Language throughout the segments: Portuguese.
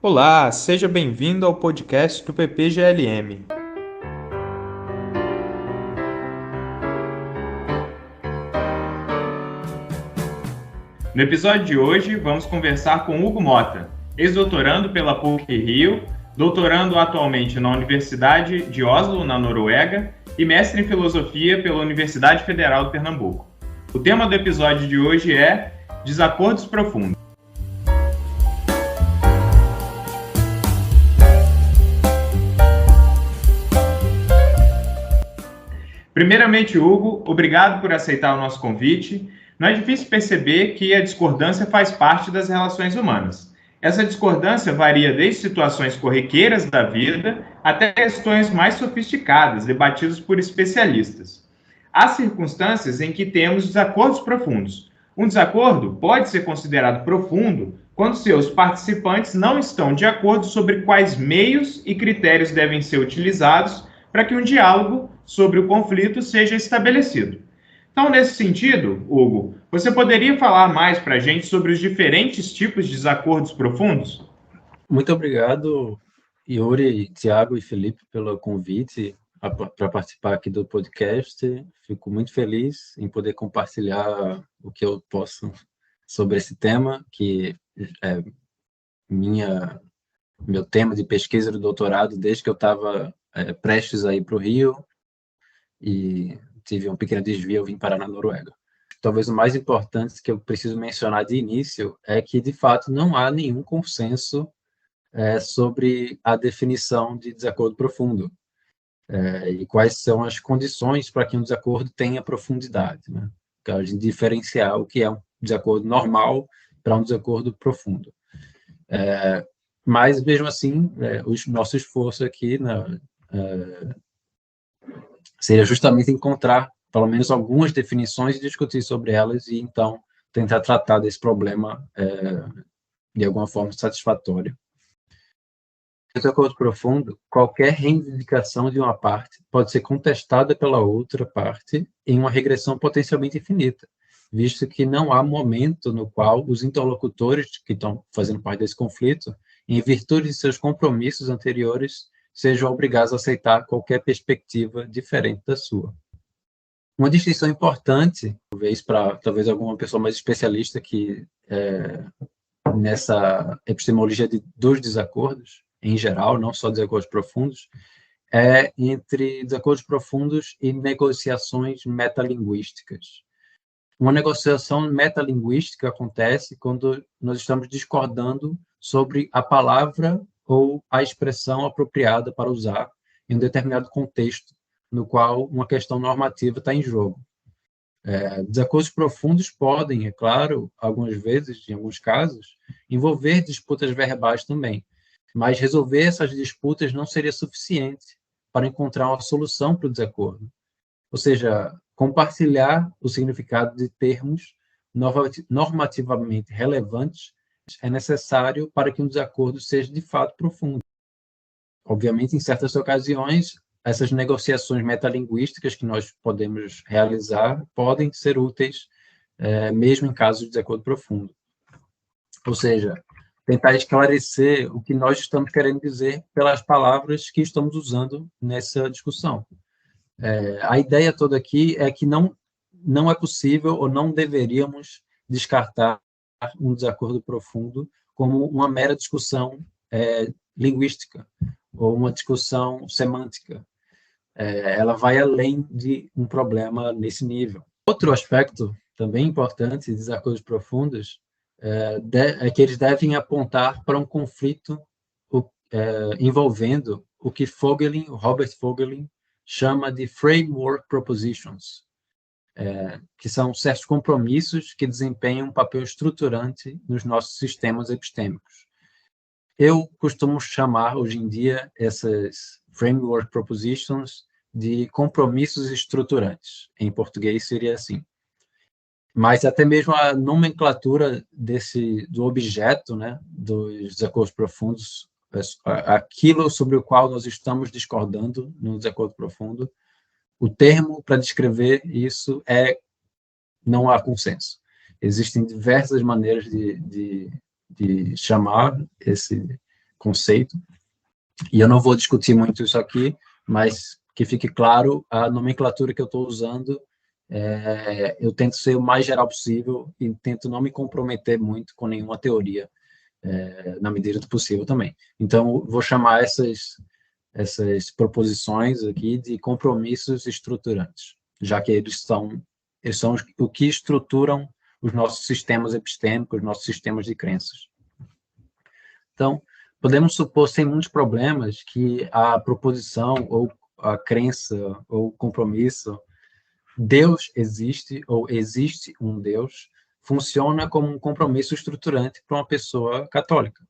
Olá, seja bem-vindo ao podcast do PPGLM. No episódio de hoje, vamos conversar com Hugo Mota, ex-doutorando pela PUC-Rio, doutorando atualmente na Universidade de Oslo, na Noruega, e mestre em filosofia pela Universidade Federal de Pernambuco. O tema do episódio de hoje é Desacordos Profundos. Primeiramente, Hugo, obrigado por aceitar o nosso convite. Não é difícil perceber que a discordância faz parte das relações humanas. Essa discordância varia desde situações corriqueiras da vida até questões mais sofisticadas, debatidas por especialistas. Há circunstâncias em que temos desacordos profundos. Um desacordo pode ser considerado profundo quando seus participantes não estão de acordo sobre quais meios e critérios devem ser utilizados para que um diálogo sobre o conflito seja estabelecido. Então, nesse sentido, Hugo, você poderia falar mais para a gente sobre os diferentes tipos de desacordos profundos? Muito obrigado, Yuri, Tiago e Felipe, pelo convite para participar aqui do podcast. Fico muito feliz em poder compartilhar o que eu posso sobre esse tema, que é meu tema de pesquisa do doutorado desde que eu estava prestes a ir para o Rio e tive um pequeno desvio, eu vim parar na Noruega. Talvez o mais importante que eu preciso mencionar de início é que, de fato, não há nenhum consenso sobre a definição de desacordo profundo e quais são as condições para que um desacordo tenha profundidade, né? Que a gente diferenciar o que é um desacordo normal para um desacordo profundo. Mas, mesmo assim, o nosso esforço aqui seria justamente encontrar, pelo menos, algumas definições e discutir sobre elas e, então, tentar tratar desse problema de alguma forma satisfatória. Desacordo profundo, qualquer reivindicação de uma parte pode ser contestada pela outra parte em uma regressão potencialmente infinita, visto que não há momento no qual os interlocutores que estão fazendo parte desse conflito, em virtude de seus compromissos anteriores, sejam obrigados a aceitar qualquer perspectiva diferente da sua. Uma distinção importante, talvez alguma pessoa mais especialista que nessa epistemologia dos desacordos, em geral, não só desacordos profundos, é entre desacordos profundos e negociações metalinguísticas. Uma negociação metalinguística acontece quando nós estamos discordando sobre a palavra ou a expressão apropriada para usar em um determinado contexto no qual uma questão normativa está em jogo. Desacordos profundos podem, é claro, algumas vezes, em alguns casos, envolver disputas verbais também, mas resolver essas disputas não seria suficiente para encontrar uma solução para o desacordo. Ou seja, compartilhar o significado de termos normativamente relevantes é necessário para que um desacordo seja de fato profundo. Obviamente, em certas ocasiões, essas negociações metalinguísticas que nós podemos realizar podem ser úteis, mesmo em casos de desacordo profundo. Ou seja, tentar esclarecer o que nós estamos querendo dizer pelas palavras que estamos usando nessa discussão. A ideia toda aqui é que não é possível ou não deveríamos descartar um desacordo profundo como uma mera discussão linguística ou uma discussão semântica. Ela vai além de um problema nesse nível. Outro aspecto também importante de desacordos profundos é que eles devem apontar para um conflito envolvendo o que Robert Fogelin, chama de framework propositions, que são certos compromissos que desempenham um papel estruturante nos nossos sistemas epistêmicos. Eu costumo chamar, hoje em dia, essas framework propositions de compromissos estruturantes. Em português seria assim. Mas até mesmo a nomenclatura do objeto, né, dos desacordos profundos, aquilo sobre o qual nós estamos discordando no desacordo profundo, o termo para descrever isso não há consenso. Existem diversas maneiras de chamar conceito. E eu não vou discutir muito isso aqui, mas que fique claro, a nomenclatura que eu estou usando, eu tento ser o mais geral possível e tento não me comprometer muito com nenhuma teoria, na medida do possível também. Então, vou chamar essas proposições aqui de compromissos estruturantes, já que eles são o que estruturam os nossos sistemas epistêmicos, os nossos sistemas de crenças. Então, podemos supor, sem muitos problemas, que a proposição ou a crença ou compromisso, Deus existe ou existe um Deus, funciona como um compromisso estruturante para uma pessoa católica.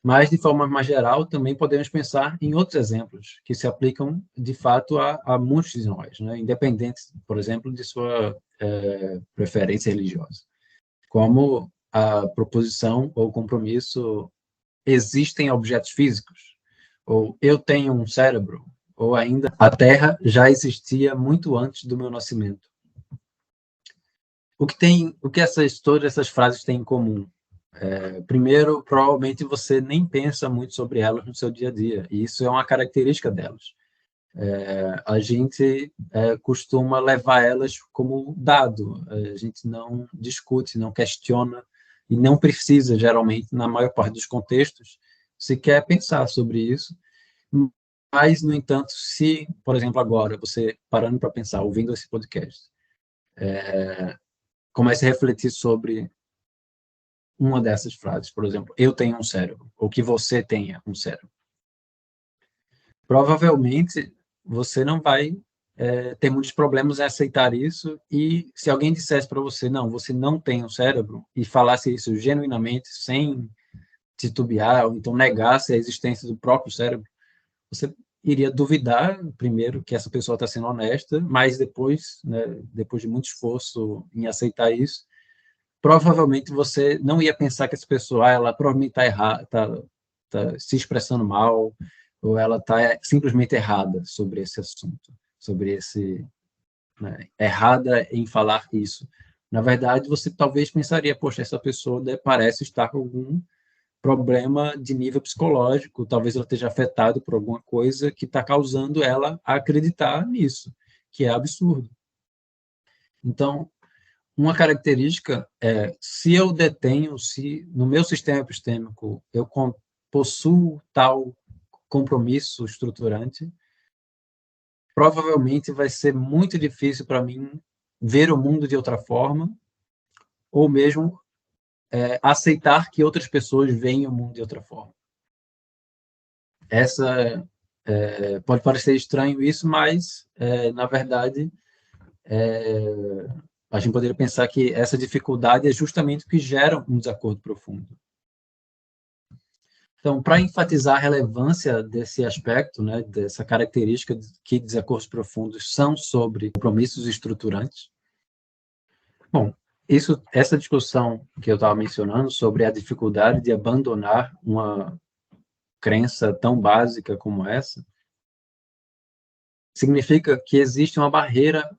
Mas, de forma mais geral, também podemos pensar em outros exemplos que se aplicam, de fato, a muitos de nós, né? Independente, por exemplo, de sua preferência religiosa. Como a proposição ou compromisso existem objetos físicos, ou eu tenho um cérebro, ou ainda a Terra já existia muito antes do meu nascimento. O que todas essas frases têm em comum? Primeiro, provavelmente você nem pensa muito sobre elas no seu dia a dia, e isso é uma característica delas. A gente costuma levar elas como dado, a gente não discute, não questiona, e não precisa, geralmente, na maior parte dos contextos, sequer pensar sobre isso. Mas, no entanto, se, por exemplo, agora, você parando para pensar, ouvindo esse podcast, comece a refletir sobre uma dessas frases, por exemplo, eu tenho um cérebro, ou que você tenha um cérebro. Provavelmente, você não vai ter muitos problemas em aceitar isso, e se alguém dissesse para você, não, você não tem um cérebro, e falasse isso genuinamente, sem titubear, ou então negasse a existência do próprio cérebro, você iria duvidar, primeiro, que essa pessoa está sendo honesta, mas depois, né, depois de muito esforço em aceitar isso, provavelmente você não ia pensar que essa pessoa, ela provavelmente está errada, tá se expressando mal, ou ela está simplesmente errada sobre esse assunto, né, errada em falar isso. Na verdade, você talvez pensaria, poxa, essa pessoa parece estar com algum problema de nível psicológico, talvez ela esteja afetada por alguma coisa que está causando ela a acreditar nisso, que é absurdo. Então, uma característica se no meu sistema epistêmico eu possuo tal compromisso estruturante, provavelmente vai ser muito difícil para mim ver o mundo de outra forma, ou mesmo aceitar que outras pessoas veem o mundo de outra forma. Pode parecer estranho isso, mas, na verdade, a gente poderia pensar que essa dificuldade é justamente o que gera um desacordo profundo. Então, para enfatizar a relevância desse aspecto, né, dessa característica de que desacordos profundos são sobre compromissos estruturantes, bom, essa discussão que eu estava mencionando sobre a dificuldade de abandonar uma crença tão básica como essa, significa que existe uma barreira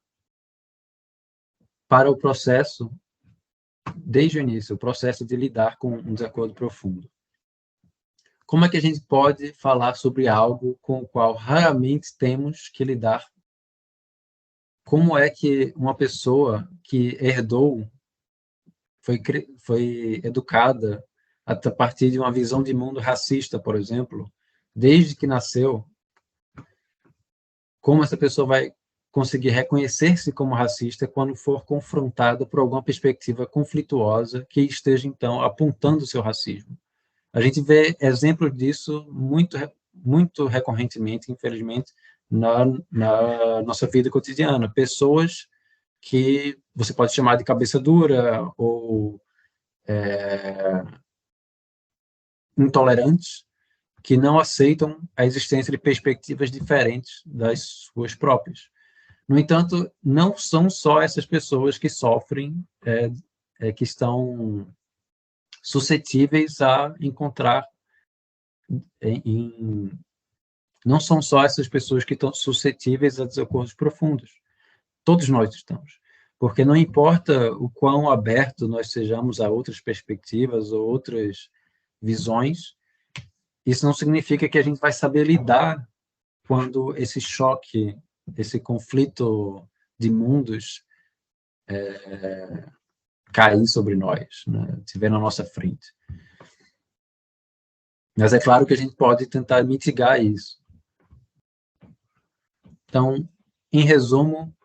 para o processo, desde o início, o processo de lidar com um desacordo profundo. Como é que a gente pode falar sobre algo com o qual raramente temos que lidar? Como é que uma pessoa que herdou, foi educada a partir de uma visão de mundo racista, por exemplo, desde que nasceu, como essa pessoa vai conseguir reconhecer-se como racista quando for confrontada por alguma perspectiva conflituosa que esteja, então, apontando o seu racismo? A gente vê exemplos disso muito recorrentemente, infelizmente, na nossa vida cotidiana. Pessoas que você pode chamar de cabeça dura ou intolerantes, que não aceitam a existência de perspectivas diferentes das suas próprias. No entanto, não são só essas pessoas que sofrem, que estão suscetíveis a encontrar não são só essas pessoas que estão suscetíveis a desacordos profundos. Todos nós estamos. Porque não importa o quão aberto nós sejamos a outras perspectivas ou outras visões, isso não significa que a gente vai saber lidar quando esse choque, esse conflito de mundos cair sobre nós, né? Estiver na nossa frente. Mas é claro que a gente pode tentar mitigar isso. Então, em resumo,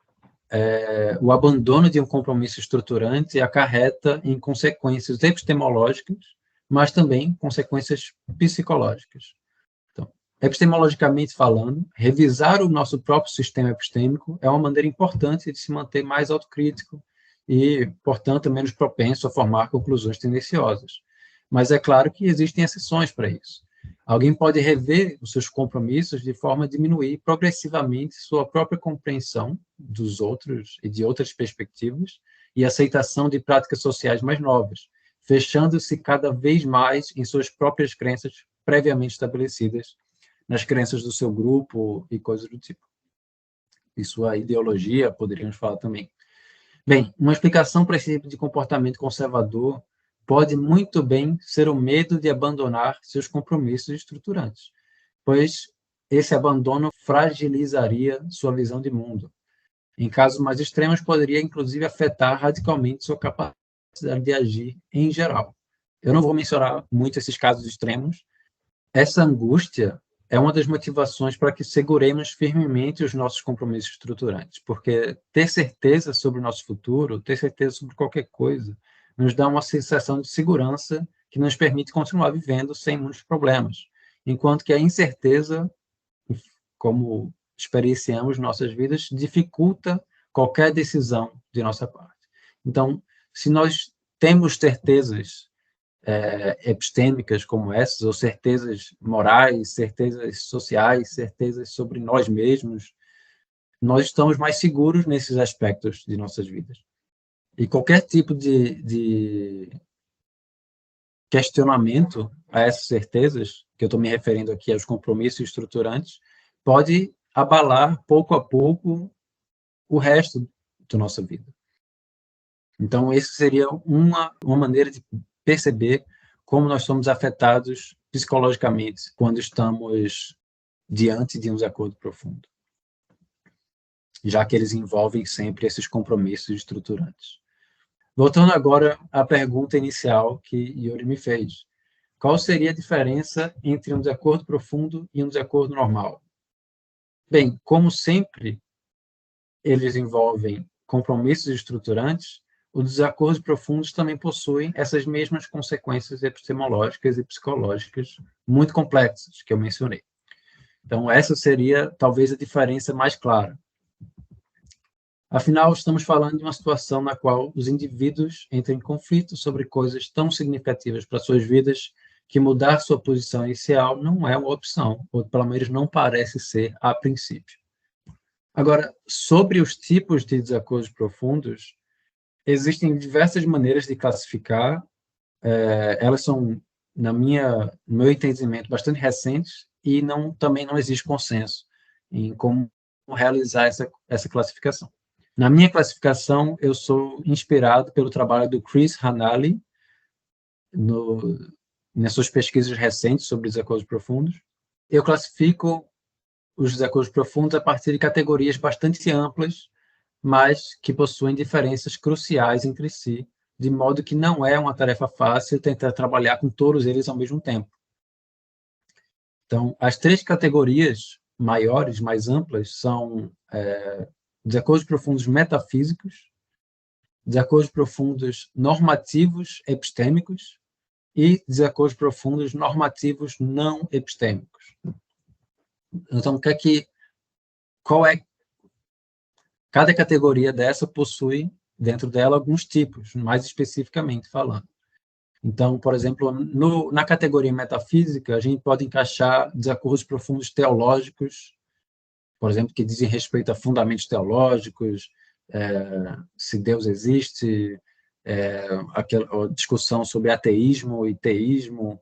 o abandono de um compromisso estruturante acarreta em consequências epistemológicas, mas também consequências psicológicas. Então, epistemologicamente falando, revisar o nosso próprio sistema epistêmico é uma maneira importante de se manter mais autocrítico e, portanto, menos propenso a formar conclusões tendenciosas. Mas é claro que existem exceções para isso. Alguém pode rever os seus compromissos de forma a diminuir progressivamente sua própria compreensão dos outros e de outras perspectivas e aceitação de práticas sociais mais novas, fechando-se cada vez mais em suas próprias crenças previamente estabelecidas, nas crenças do seu grupo e coisas do tipo. E sua ideologia, poderíamos falar também. Bem, uma explicação para esse tipo de comportamento conservador pode muito bem ser o medo de abandonar seus compromissos estruturantes, pois esse abandono fragilizaria sua visão de mundo. Em casos mais extremos, poderia inclusive afetar radicalmente sua capacidade de agir em geral. Eu não vou mencionar muito esses casos extremos. Essa angústia é uma das motivações para que seguremos firmemente os nossos compromissos estruturantes, porque ter certeza sobre o nosso futuro, ter certeza sobre qualquer coisa, nos dá uma sensação de segurança que nos permite continuar vivendo sem muitos problemas, enquanto que a incerteza, como experienciamos nossas vidas, dificulta qualquer decisão de nossa parte. Então, se nós temos certezas epistêmicas como essas, ou certezas morais, certezas sociais, certezas sobre nós mesmos, nós estamos mais seguros nesses aspectos de nossas vidas. E qualquer tipo de questionamento a essas certezas, que eu estou me referindo aqui aos compromissos estruturantes, pode abalar pouco a pouco o resto da nossa vida. Então, essa seria uma maneira de perceber como nós somos afetados psicologicamente quando estamos diante de um desacordo profundo, já que eles envolvem sempre esses compromissos estruturantes. Voltando agora à pergunta inicial que Yuri me fez. Qual seria a diferença entre um desacordo profundo e um desacordo normal? Bem, como sempre eles envolvem compromissos estruturantes, os desacordos profundos também possuem essas mesmas consequências epistemológicas e psicológicas muito complexas que eu mencionei. Então, essa seria talvez a diferença mais clara. Afinal, estamos falando de uma situação na qual os indivíduos entram em conflito sobre coisas tão significativas para suas vidas que mudar sua posição inicial não é uma opção, ou pelo menos não parece ser a princípio. Agora, sobre os tipos de desacordos profundos, existem diversas maneiras de classificar, elas são, no meu entendimento, bastante recentes e também não existe consenso em como realizar essa classificação. Na minha classificação, eu sou inspirado pelo trabalho do Chris Hanali, nas suas pesquisas recentes sobre desacordos profundos. Eu classifico os desacordos profundos a partir de categorias bastante amplas, mas que possuem diferenças cruciais entre si, de modo que não é uma tarefa fácil tentar trabalhar com todos eles ao mesmo tempo. Então, as 3 categorias maiores, mais amplas, são desacordos profundos metafísicos, desacordos profundos normativos epistêmicos e desacordos profundos normativos não epistêmicos. Então, cada categoria dessa possui dentro dela alguns tipos, mais especificamente falando. Então, por exemplo, na categoria metafísica, a gente pode encaixar desacordos profundos teológicos, por exemplo, que dizem respeito a fundamentos teológicos, se Deus existe, a discussão sobre ateísmo e teísmo,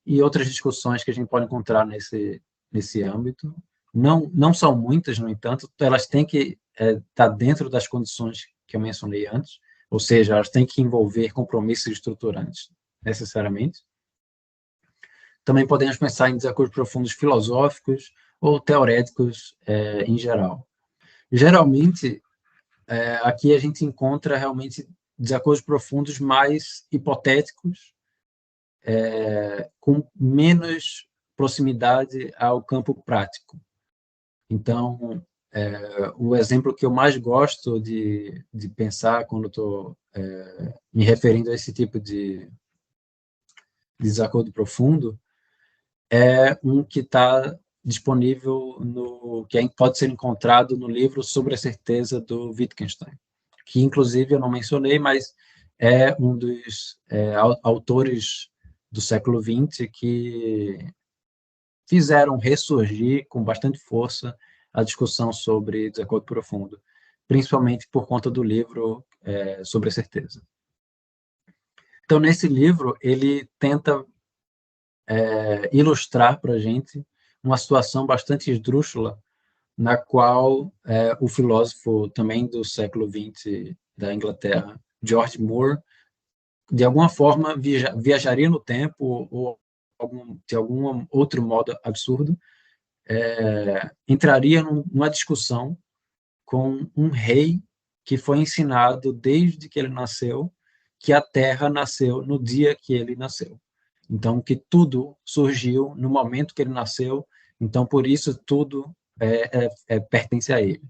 e outras discussões que a gente pode encontrar nesse âmbito. Não são muitas, no entanto, elas têm que estar dentro das condições que eu mencionei antes, ou seja, elas têm que envolver compromissos estruturantes, necessariamente. Também podemos pensar em desacordos profundos filosóficos ou teoréticos em geral. Geralmente, aqui a gente encontra realmente desacordos profundos mais hipotéticos, com menos proximidade ao campo prático. Então, o exemplo que eu mais gosto de pensar quando estou me referindo a esse tipo de desacordo profundo é um que está disponível que pode ser encontrado no livro Sobre a Certeza, do Wittgenstein, que inclusive eu não mencionei, mas é um dos autores do século XX que fizeram ressurgir com bastante força a discussão sobre desacordo profundo, principalmente por conta do livro Sobre a Certeza. Então, nesse livro, ele tenta ilustrar para a gente uma situação bastante esdrúxula, na qual o filósofo também do século XX da Inglaterra, George Moore, de alguma forma viajaria no tempo ou de algum outro modo absurdo, entraria numa discussão com um rei que foi ensinado desde que ele nasceu que a Terra nasceu no dia que ele nasceu. Então, que tudo surgiu no momento que ele nasceu, então, por isso, tudo pertence a ele.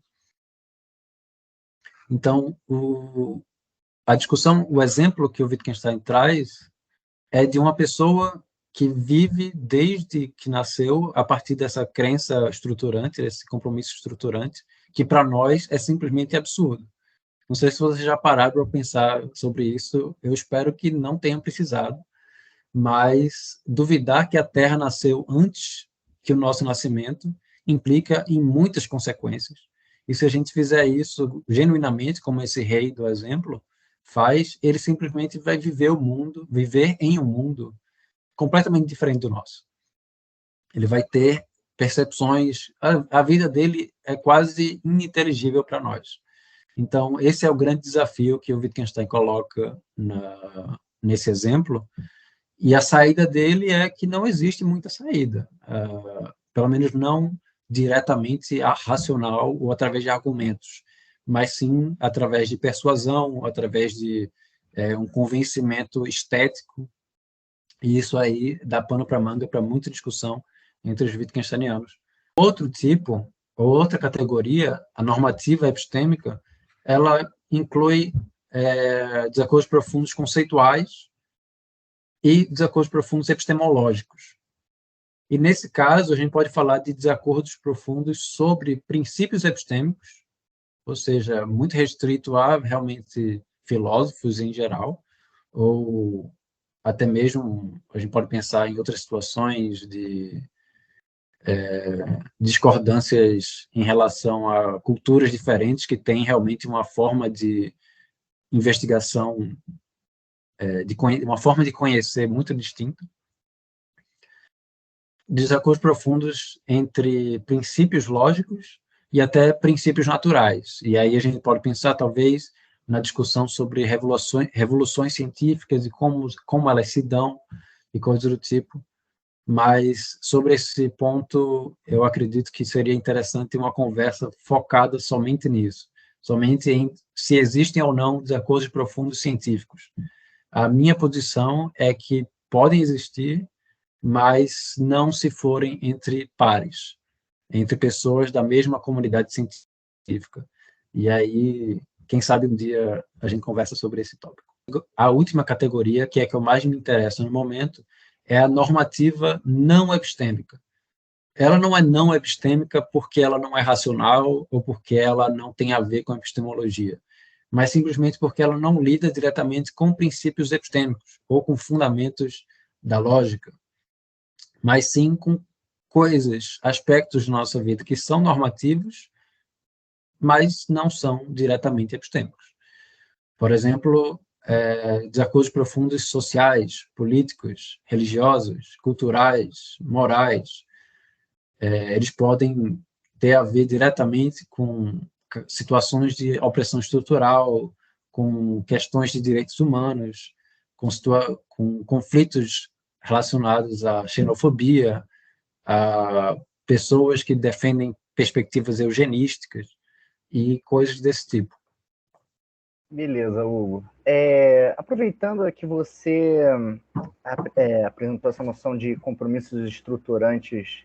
Então, a discussão, o exemplo que o Wittgenstein traz é de uma pessoa que vive desde que nasceu a partir dessa crença estruturante, desse compromisso estruturante, que para nós é simplesmente absurdo. Não sei se vocês já pararam para pensar sobre isso, eu espero que não tenham precisado, mas duvidar que a Terra nasceu antes que o nosso nascimento implica em muitas consequências. E se a gente fizer isso genuinamente, como esse rei do exemplo faz, ele simplesmente vai viver em um mundo completamente diferente do nosso. Ele vai ter percepções, a vida dele é quase ininteligível para nós. Então, esse é o grande desafio que o Wittgenstein coloca nesse exemplo, e a saída dele é que não existe muita saída, pelo menos não diretamente racional ou através de argumentos, mas sim através de persuasão, através de um convencimento estético, e isso aí dá pano para manga para muita discussão entre os Wittgensteinianos. Outro tipo, outra categoria, a normativa epistêmica, ela inclui desacordos profundos conceituais e desacordos profundos epistemológicos. E, nesse caso, a gente pode falar de desacordos profundos sobre princípios epistêmicos, ou seja, muito restrito a realmente filósofos em geral, ou até mesmo a gente pode pensar em outras situações de discordâncias em relação a culturas diferentes que têm realmente uma forma de investigação, uma forma de conhecer muito distinta. Desacordos profundos entre princípios lógicos e até princípios naturais. E aí a gente pode pensar, talvez, na discussão sobre revoluções científicas e como elas se dão e coisas do tipo. Mas, sobre esse ponto, eu acredito que seria interessante uma conversa focada somente nisso, somente em se existem ou não desacordos profundos científicos. A minha posição é que podem existir, mas não se forem entre pares, entre pessoas da mesma comunidade científica. E aí, quem sabe um dia a gente conversa sobre esse tópico. A última categoria, que é a que eu mais me interessa no momento, é a normativa não epistêmica. Ela não é não epistêmica porque ela não é racional ou porque ela não tem a ver com a epistemologia, mas simplesmente porque ela não lida diretamente com princípios epistêmicos ou com fundamentos da lógica, mas sim com coisas, aspectos da nossa vida que são normativos, mas não são diretamente epistêmicos. Por exemplo, desacordos profundos sociais, políticos, religiosos, culturais, morais, eles podem ter a ver diretamente com situações de opressão estrutural, com questões de direitos humanos, com conflitos relacionados à xenofobia, a pessoas que defendem perspectivas eugenísticas e coisas desse tipo. Beleza, Hugo. Aproveitando que você apresentou essa noção de compromissos estruturantes,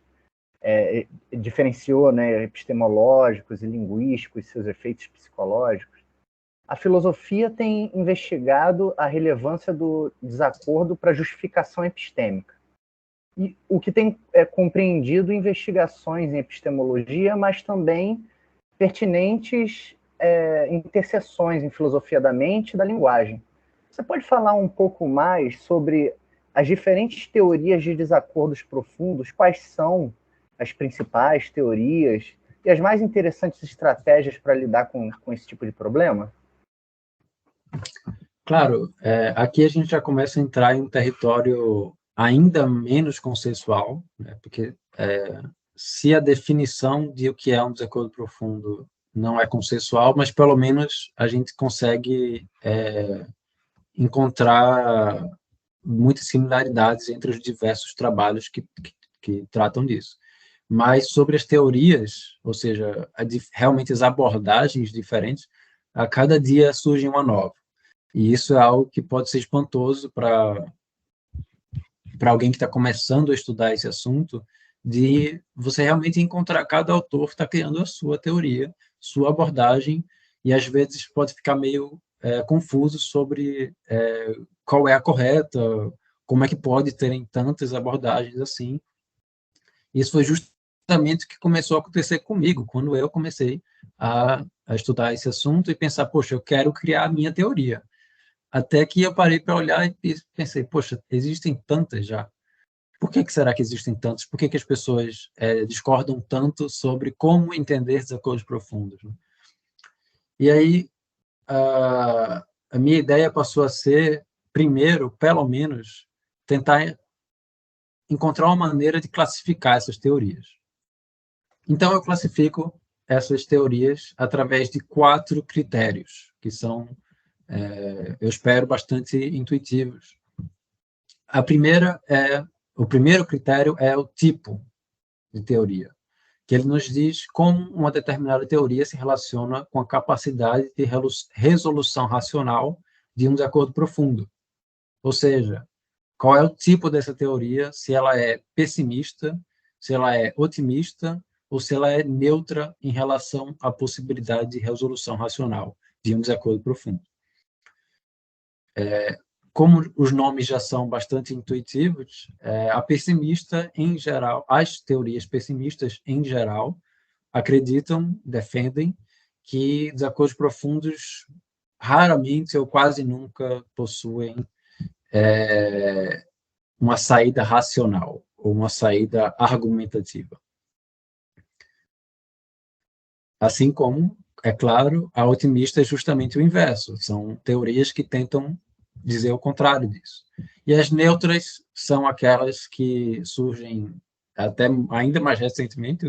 diferenciou, né, epistemológicos e linguísticos, seus efeitos psicológicos, a filosofia tem investigado a relevância do desacordo para justificação epistêmica. E o que tem compreendido investigações em epistemologia, mas também pertinentes interseções em filosofia da mente e da linguagem. Você pode falar um pouco mais sobre as diferentes teorias de desacordos profundos, quais são as principais teorias e as mais interessantes estratégias para lidar com esse tipo de problema? Claro, aqui a gente já começa a entrar em um território ainda menos consensual, né, porque se a definição de o que é um desacordo profundo não é consensual, mas pelo menos a gente consegue encontrar muitas similaridades entre os diversos trabalhos que tratam disso. Mas sobre as teorias, ou seja, realmente as abordagens diferentes, a cada dia surge uma nova. E isso é algo que pode ser espantoso para alguém que está começando a estudar esse assunto, de você realmente encontrar cada autor está criando a sua teoria, sua abordagem, e às vezes pode ficar meio confuso sobre qual é a correta, como é que pode terem tantas abordagens assim. Isso foi justamente o que começou a acontecer comigo, quando eu comecei a estudar esse assunto e pensar, poxa, eu quero criar a minha teoria. Até que eu parei para olhar e pensei, poxa, existem tantas já. Por que será que existem tantos? Por que as pessoas discordam tanto sobre como entender desacordos profundos? Né? E aí, a minha ideia passou a ser, primeiro, pelo menos, tentar encontrar uma maneira de classificar essas teorias. Então, eu classifico essas teorias através de 4 critérios, que são, eu espero, bastante intuitivos. O primeiro critério é o tipo de teoria, que ele nos diz como uma determinada teoria se relaciona com a capacidade de resolução racional de um desacordo profundo. Ou seja, qual é o tipo dessa teoria, se ela é pessimista, se ela é otimista, ou se ela é neutra em relação à possibilidade de resolução racional de um desacordo profundo. Como os nomes já são bastante intuitivos, a pessimista, em geral, as teorias pessimistas, em geral, acreditam, defendem, que desacordos profundos raramente ou quase nunca possuem uma saída racional ou uma saída argumentativa. Assim como, é claro, a otimista é justamente o inverso. São teorias que tentam dizer o contrário disso. E as neutras são aquelas que surgem até ainda mais recentemente,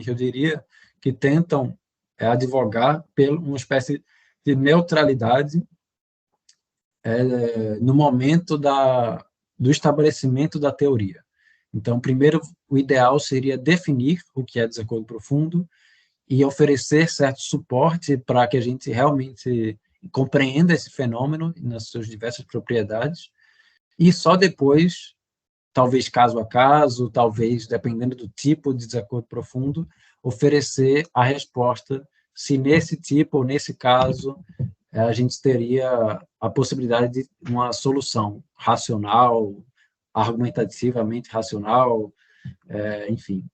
eu diria, que tentam advogar por uma espécie de neutralidade no momento do estabelecimento da teoria. Então, primeiro, o ideal seria definir o que é desacordo profundo e oferecer certo suporte para que a gente realmente compreenda esse fenômeno nas suas diversas propriedades, e só depois, talvez caso a caso, talvez dependendo do tipo de desacordo profundo, oferecer a resposta se nesse tipo ou nesse caso a gente teria a possibilidade de uma solução racional, argumentativamente racional, enfim.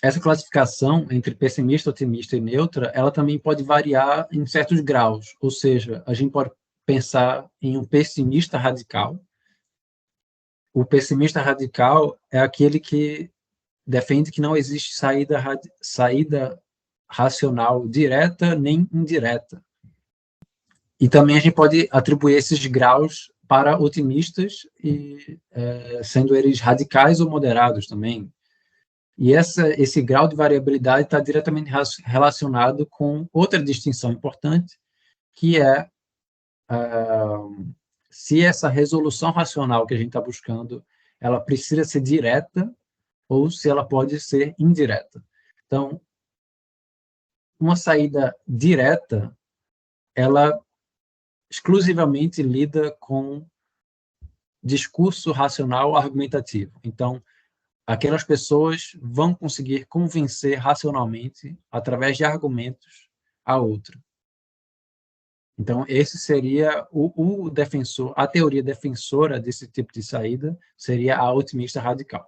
Essa classificação entre pessimista, otimista e neutra, ela também pode variar em certos graus, ou seja, a gente pode pensar em um pessimista radical. O pessimista radical é aquele que defende que não existe saída racional direta nem indireta. E também a gente pode atribuir esses graus para otimistas, e sendo eles radicais ou moderados também. E esse grau de variabilidade está diretamente relacionado com outra distinção importante, que é se essa resolução racional que a gente está buscando, ela precisa ser direta ou se ela pode ser indireta. Então, uma saída direta, ela exclusivamente lida com discurso racional argumentativo. Então, aquelas pessoas vão conseguir convencer racionalmente, através de argumentos, a outra. Então, esse seria o defensor, a teoria defensora desse tipo de saída seria a otimista radical.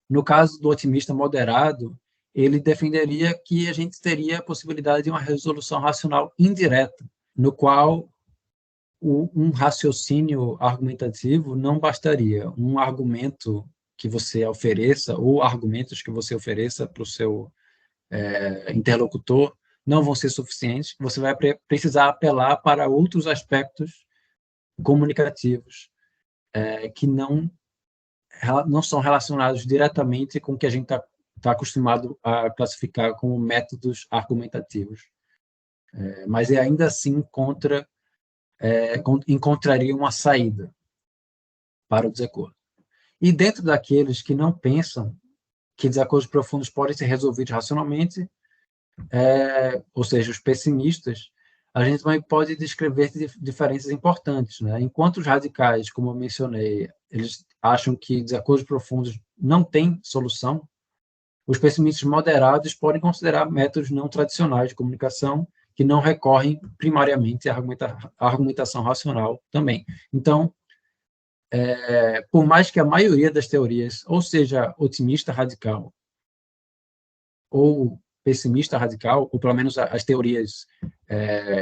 No caso do otimista moderado, ele defenderia que a gente teria a possibilidade de uma resolução racional indireta, no qual um raciocínio argumentativo não bastaria. Um argumento que você ofereça, ou argumentos que você ofereça para o seu interlocutor, não vão ser suficientes, você vai precisar apelar para outros aspectos comunicativos que não são relacionados diretamente com o que a gente está acostumado a classificar como métodos argumentativos. Mas ainda assim encontraria uma saída para o desacordo. E dentro daqueles que não pensam que desacordos profundos podem ser resolvidos racionalmente, ou seja, os pessimistas, a gente também pode descrever diferenças importantes, né? Enquanto os radicais, como eu mencionei, eles acham que desacordos profundos não têm solução, os pessimistas moderados podem considerar métodos não tradicionais de comunicação que não recorrem primariamente à argumentação racional também. Então, por mais que a maioria das teorias, ou seja, otimista radical, ou pessimista radical, ou pelo menos as teorias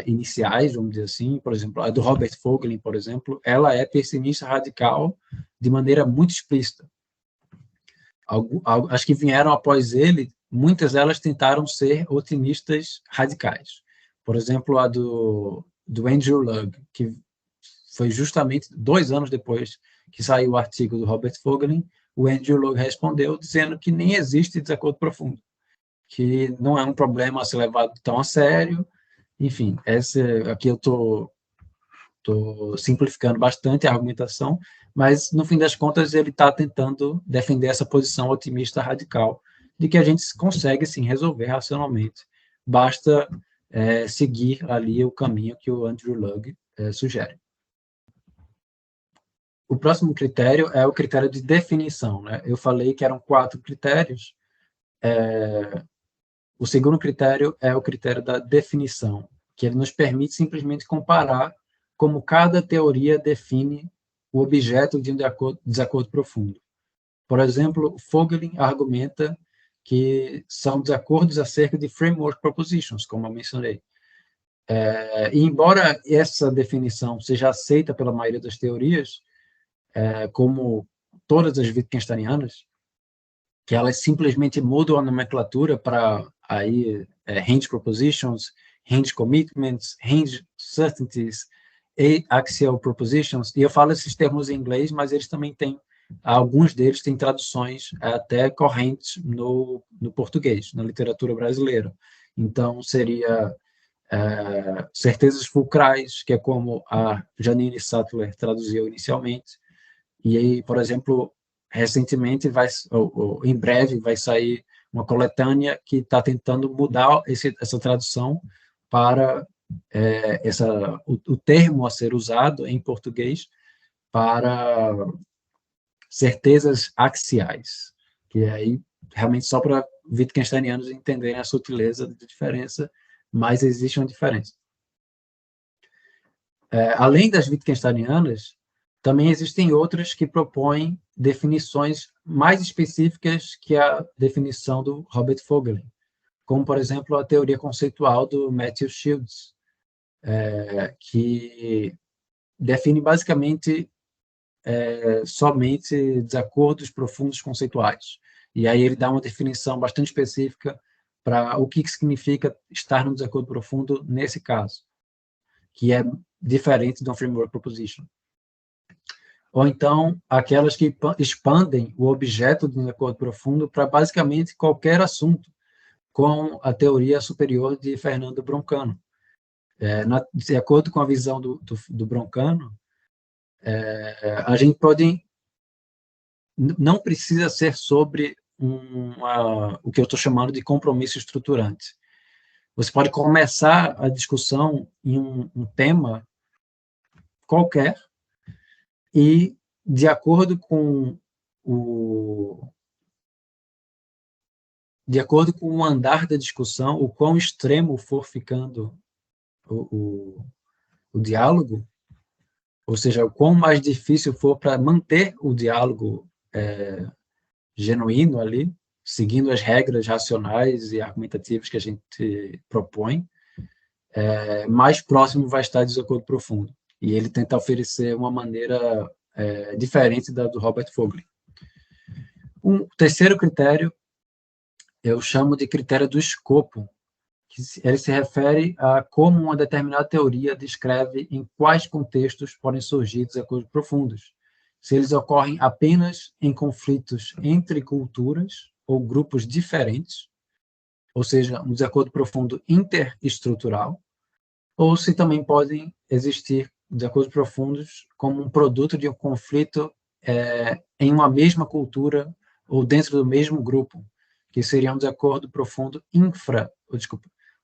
iniciais, vamos dizer assim, por exemplo, a do Robert Fogelin, por exemplo, ela é pessimista radical de maneira muito explícita. As que vieram após ele, muitas delas tentaram ser otimistas radicais. Por exemplo, a do Andrew Lugg, que foi justamente 2 anos depois que saiu o artigo do Robert Fogelin, o Andrew Lugg respondeu dizendo que nem existe desacordo profundo, que não é um problema a ser levado tão a sério. Enfim, aqui eu estou simplificando bastante a argumentação, mas, no fim das contas, ele está tentando defender essa posição otimista radical, de que a gente consegue, sim, resolver racionalmente. Basta seguir ali o caminho que o Andrew Lugg sugere. O próximo critério é o critério de definição, né? Eu falei que eram 4 critérios. O segundo critério é o critério da definição, que ele nos permite simplesmente comparar como cada teoria define o objeto de um desacordo profundo. Por exemplo, Fogelin argumenta que são desacordos acerca de framework propositions, como eu mencionei. E embora essa definição seja aceita pela maioria das teorias, como todas as Wittgensteinianas, que elas simplesmente mudam a nomenclatura para range propositions, range commitments, range certainties e axial propositions. E eu falo esses termos em inglês, mas eles também têm, alguns deles têm traduções até correntes no português, na literatura brasileira. Então, seria certezas fulcrais, que é como a Janine Sattler traduziu inicialmente. E aí, por exemplo, recentemente, ou em breve, vai sair uma coletânea que está tentando mudar essa tradução para o termo a ser usado em português para certezas axiais, que aí realmente só para Wittgensteinianos entenderem a sutileza da diferença, mas existe uma diferença. Além das Wittgensteinianas, também existem outras que propõem definições mais específicas que a definição do Robert Fogelin, como, por exemplo, a teoria conceitual do Matthew Shields, que define basicamente somente desacordos profundos conceituais. E aí ele dá uma definição bastante específica para o que significa estar num desacordo profundo nesse caso, que é diferente de um framework proposition. Ou então, aquelas que expandem o objeto do desacordo profundo para basicamente qualquer assunto, com a teoria superior de Fernando Broncano, De acordo com a visão do Broncano, a gente pode... Não precisa ser sobre o que eu estou chamando de compromisso estruturante. Você pode começar a discussão em um tema qualquer e, de acordo com o andar da discussão, o quão extremo for ficando o diálogo, ou seja, o quão mais difícil for para manter o diálogo genuíno ali, seguindo as regras racionais e argumentativas que a gente propõe, mais próximo vai estar do desacordo profundo. E ele tenta oferecer uma maneira diferente da do Robert Fogler. Um terceiro critério, eu chamo de critério do escopo, que ele se refere a como uma determinada teoria descreve em quais contextos podem surgir desacordos profundos. Se eles ocorrem apenas em conflitos entre culturas ou grupos diferentes, ou seja, um desacordo profundo interestrutural, ou se também podem existir desacordos profundos como um produto de um conflito em uma mesma cultura ou dentro do mesmo grupo, que seria um desacordo profundo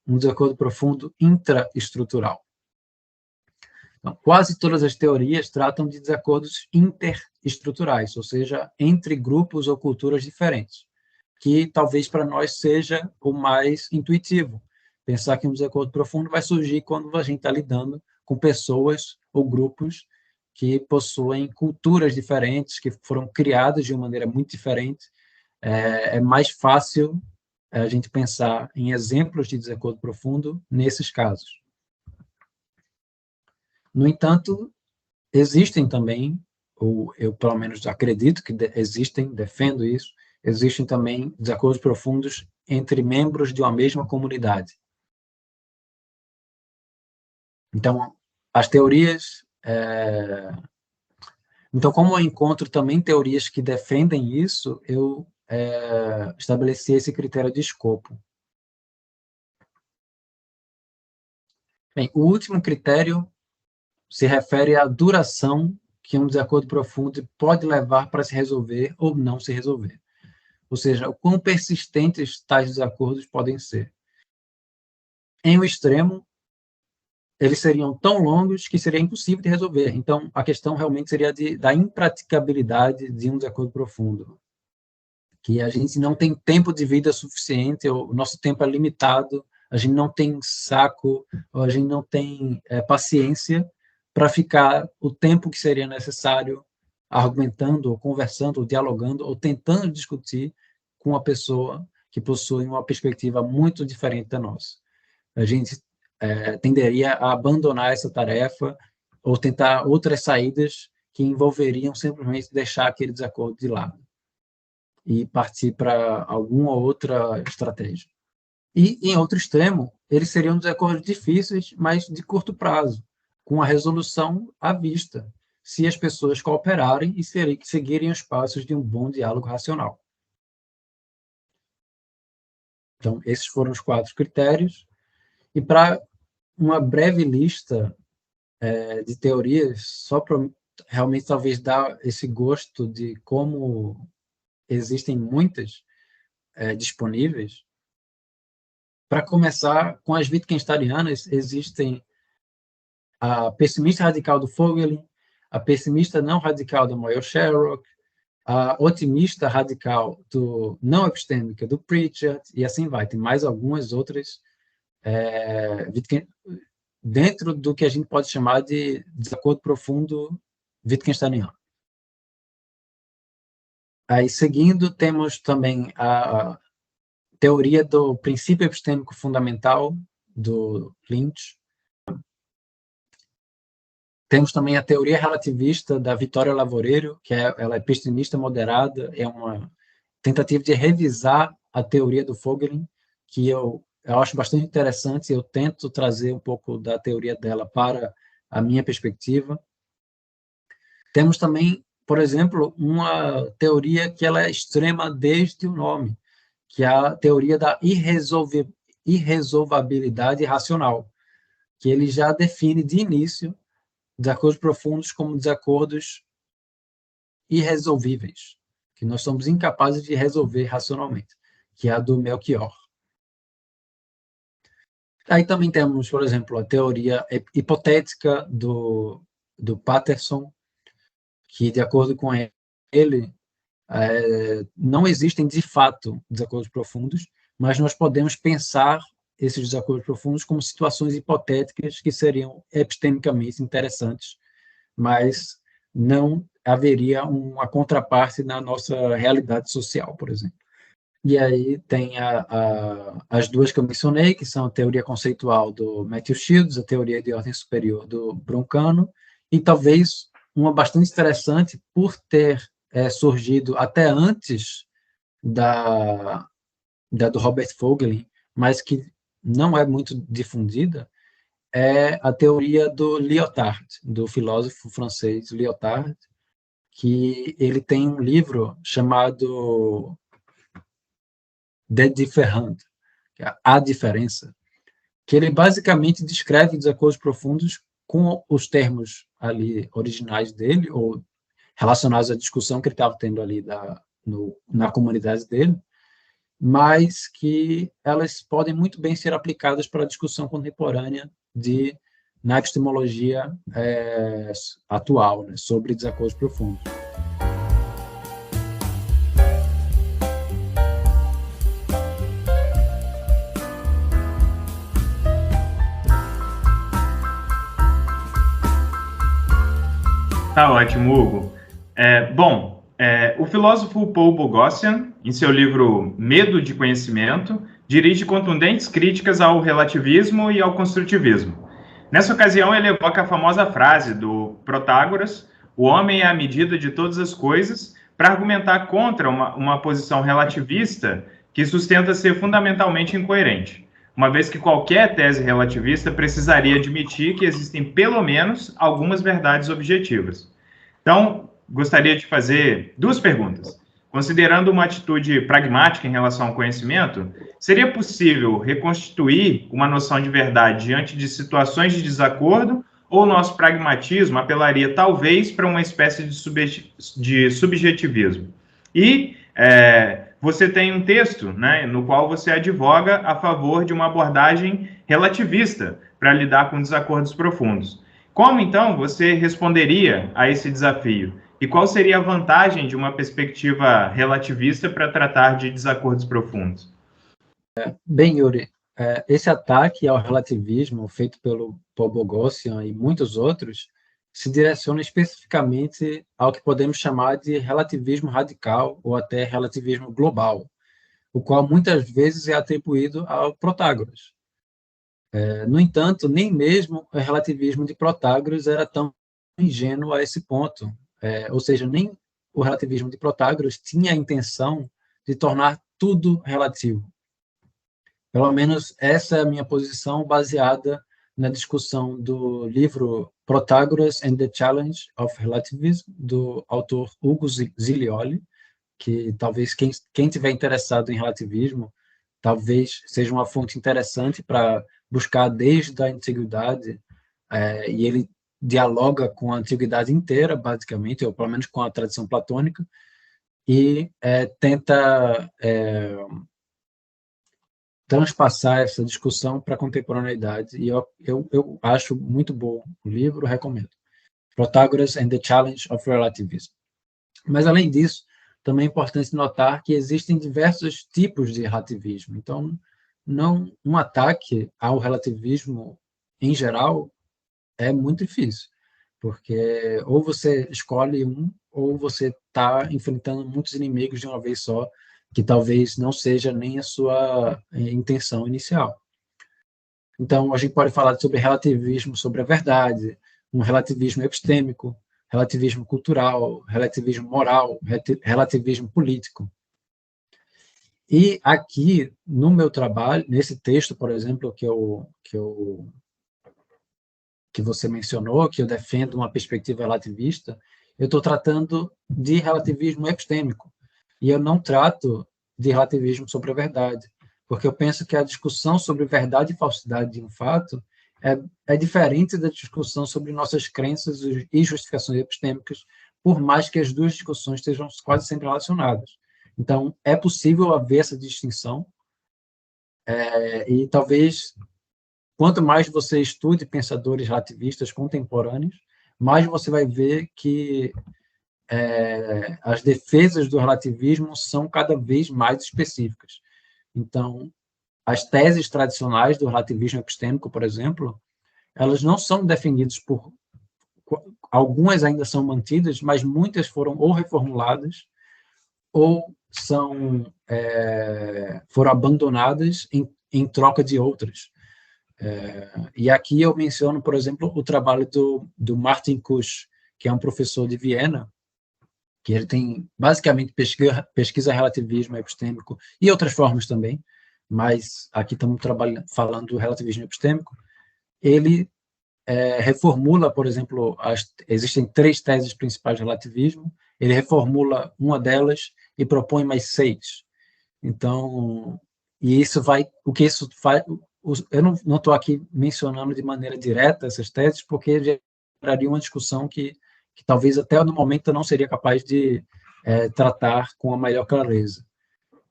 um desacordo profundo intraestrutural. Então, quase todas as teorias tratam de desacordos interestruturais, ou seja, entre grupos ou culturas diferentes, que talvez para nós seja o mais intuitivo. Pensar que um desacordo profundo vai surgir quando a gente está lidando com pessoas ou grupos que possuem culturas diferentes, que foram criadas de uma maneira muito diferente. É mais fácil a gente pensar em exemplos de desacordo profundo nesses casos. No entanto, existem também, ou eu pelo menos acredito que existem, defendo isso, existem também desacordos profundos entre membros de uma mesma comunidade. Então, as teorias... Então, como eu encontro também teorias que defendem isso, eu estabeleci esse critério de escopo. Bem, o último critério se refere à duração que um desacordo profundo pode levar para se resolver ou não se resolver. Ou seja, o quão persistentes tais desacordos podem ser. Em um extremo, eles seriam tão longos que seria impossível de resolver. Então, a questão realmente seria da impraticabilidade de um desacordo profundo. Que a gente não tem tempo de vida suficiente, o nosso tempo é limitado, a gente não tem saco, ou a gente não tem paciência para ficar o tempo que seria necessário argumentando, ou conversando, ou dialogando, ou tentando discutir com uma pessoa que possui uma perspectiva muito diferente da nossa. A gente tenderia a abandonar essa tarefa ou tentar outras saídas que envolveriam simplesmente deixar aquele desacordo de lado e partir para alguma outra estratégia. E, em outro extremo, eles seriam desacordos difíceis, mas de curto prazo, com a resolução à vista, se as pessoas cooperarem e seguirem os passos de um bom diálogo racional. Então, esses foram os 4 critérios. E para uma breve lista de teorias, só para realmente talvez dar esse gosto de como existem muitas disponíveis. Para começar, com as Wittgensteinianas, existem a pessimista radical do Vogelin, a pessimista não radical do Moyer Sherlock, a otimista radical do não epistêmica do Pritchard, e assim vai. Tem mais algumas outras dentro do que a gente pode chamar de desacordo profundo Wittgensteiniano. Aí, seguindo, temos também a teoria do princípio epistêmico fundamental, do Lynch. Temos também a teoria relativista da Vitória Lavoreiro, que ela é epistemista moderada, é uma tentativa de revisar a teoria do Vogelin, que eu acho bastante interessante, eu tento trazer um pouco da teoria dela para a minha perspectiva. Temos também, por exemplo, uma teoria que ela é extrema desde o nome, que é a teoria da irresolvabilidade racional, que ele já define de início desacordos profundos como desacordos irresolvíveis, que nós somos incapazes de resolver racionalmente, que é a do Melchior. Aí também temos, por exemplo, a teoria hipotética do Patterson, que, de acordo com ele, não existem, de fato, desacordos profundos, mas nós podemos pensar esses desacordos profundos como situações hipotéticas que seriam epistemicamente interessantes, mas não haveria uma contraparte na nossa realidade social, por exemplo. E aí tem as duas que eu mencionei, que são a teoria conceitual do Matthew Shields, a teoria de ordem superior do Broncano, e talvez uma bastante interessante por ter surgido até antes da do Robert Fogelin, mas que não é muito difundida, é a teoria do Lyotard, do filósofo francês Lyotard, que ele tem um livro chamado The Different, que é A Diferença, que ele basicamente descreve desacordos profundos com os termos ali originais dele, ou relacionados à discussão que ele estava tendo ali na comunidade dele, mas que elas podem muito bem ser aplicadas para a discussão contemporânea na epistemologia atual, né, sobre desacordos profundos. Tá ótimo, Hugo. O filósofo Paul Boghossian, em seu livro Medo de Conhecimento, dirige contundentes críticas ao relativismo e ao construtivismo. Nessa ocasião, ele evoca a famosa frase do Protágoras: o homem é a medida de todas as coisas, para argumentar contra uma posição relativista que sustenta ser fundamentalmente incoerente, uma vez que qualquer tese relativista precisaria admitir que existem pelo menos algumas verdades objetivas. Então, gostaria de fazer duas perguntas. Considerando uma atitude pragmática em relação ao conhecimento, seria possível reconstituir uma noção de verdade diante de situações de desacordo, ou nosso pragmatismo apelaria talvez para uma espécie de subjetivismo? E você tem um texto, né, no qual você advoga a favor de uma abordagem relativista para lidar com desacordos profundos. Como, então, você responderia a esse desafio? E qual seria a vantagem de uma perspectiva relativista para tratar de desacordos profundos? Bem, Yuri, esse ataque ao relativismo feito pelo Paul Boghossian e muitos outros se direciona especificamente ao que podemos chamar de relativismo radical ou até relativismo global, o qual muitas vezes é atribuído ao Protágoras. No entanto, nem mesmo o relativismo de Protágoras era tão ingênuo a esse ponto. Ou seja, nem o relativismo de Protágoras tinha a intenção de tornar tudo relativo. Pelo menos essa é a minha posição, baseada na discussão do livro Protagoras and the Challenge of Relativism, do autor Hugo Zilioli, que talvez quem tiver interessado em relativismo, talvez seja uma fonte interessante para buscar desde a antiguidade, e ele dialoga com a antiguidade inteira, basicamente, ou pelo menos com a tradição platônica, e tenta transpassar essa discussão para a contemporaneidade, e eu acho muito bom o livro, recomendo. Protagoras and the Challenge of Relativism. Mas, além disso, também é importante notar que existem diversos tipos de relativismo. Então, um ataque ao relativismo, em geral, é muito difícil, porque ou você escolhe um, ou você está enfrentando muitos inimigos de uma vez só, que talvez não seja nem a sua intenção inicial. Então, a gente pode falar sobre relativismo sobre a verdade, um relativismo epistêmico, relativismo cultural, relativismo moral, relativismo político. E aqui, no meu trabalho, nesse texto, por exemplo, que você mencionou, que eu defendo uma perspectiva relativista, eu estou tratando de relativismo epistêmico, e eu não trato de relativismo sobre a verdade, porque eu penso que a discussão sobre verdade e falsidade de um fato, é diferente da discussão sobre nossas crenças e justificações epistêmicas, por mais que as duas discussões estejam quase sempre relacionadas. Então, é possível haver essa distinção, e talvez, quanto mais você estude pensadores relativistas contemporâneos, mais você vai ver que as defesas do relativismo são cada vez mais específicas. Então, as teses tradicionais do relativismo epistêmico, por exemplo, elas não são defendidas por... Algumas ainda são mantidas, mas muitas foram ou reformuladas ou foram abandonadas em troca de outras. E aqui eu menciono, por exemplo, o trabalho do Martin Kusch, que é um professor de Viena, que ele tem basicamente pesquisa relativismo epistêmico e outras formas também, mas aqui estamos falando do relativismo epistêmico. Ele reformula, por exemplo, existem 3 teses principais de relativismo, ele reformula uma delas e propõe mais 6. Então, e o que isso faz, eu não estou aqui mencionando de maneira direta essas teses, porque geraria uma discussão que talvez até no momento eu não seria capaz de tratar com a maior clareza.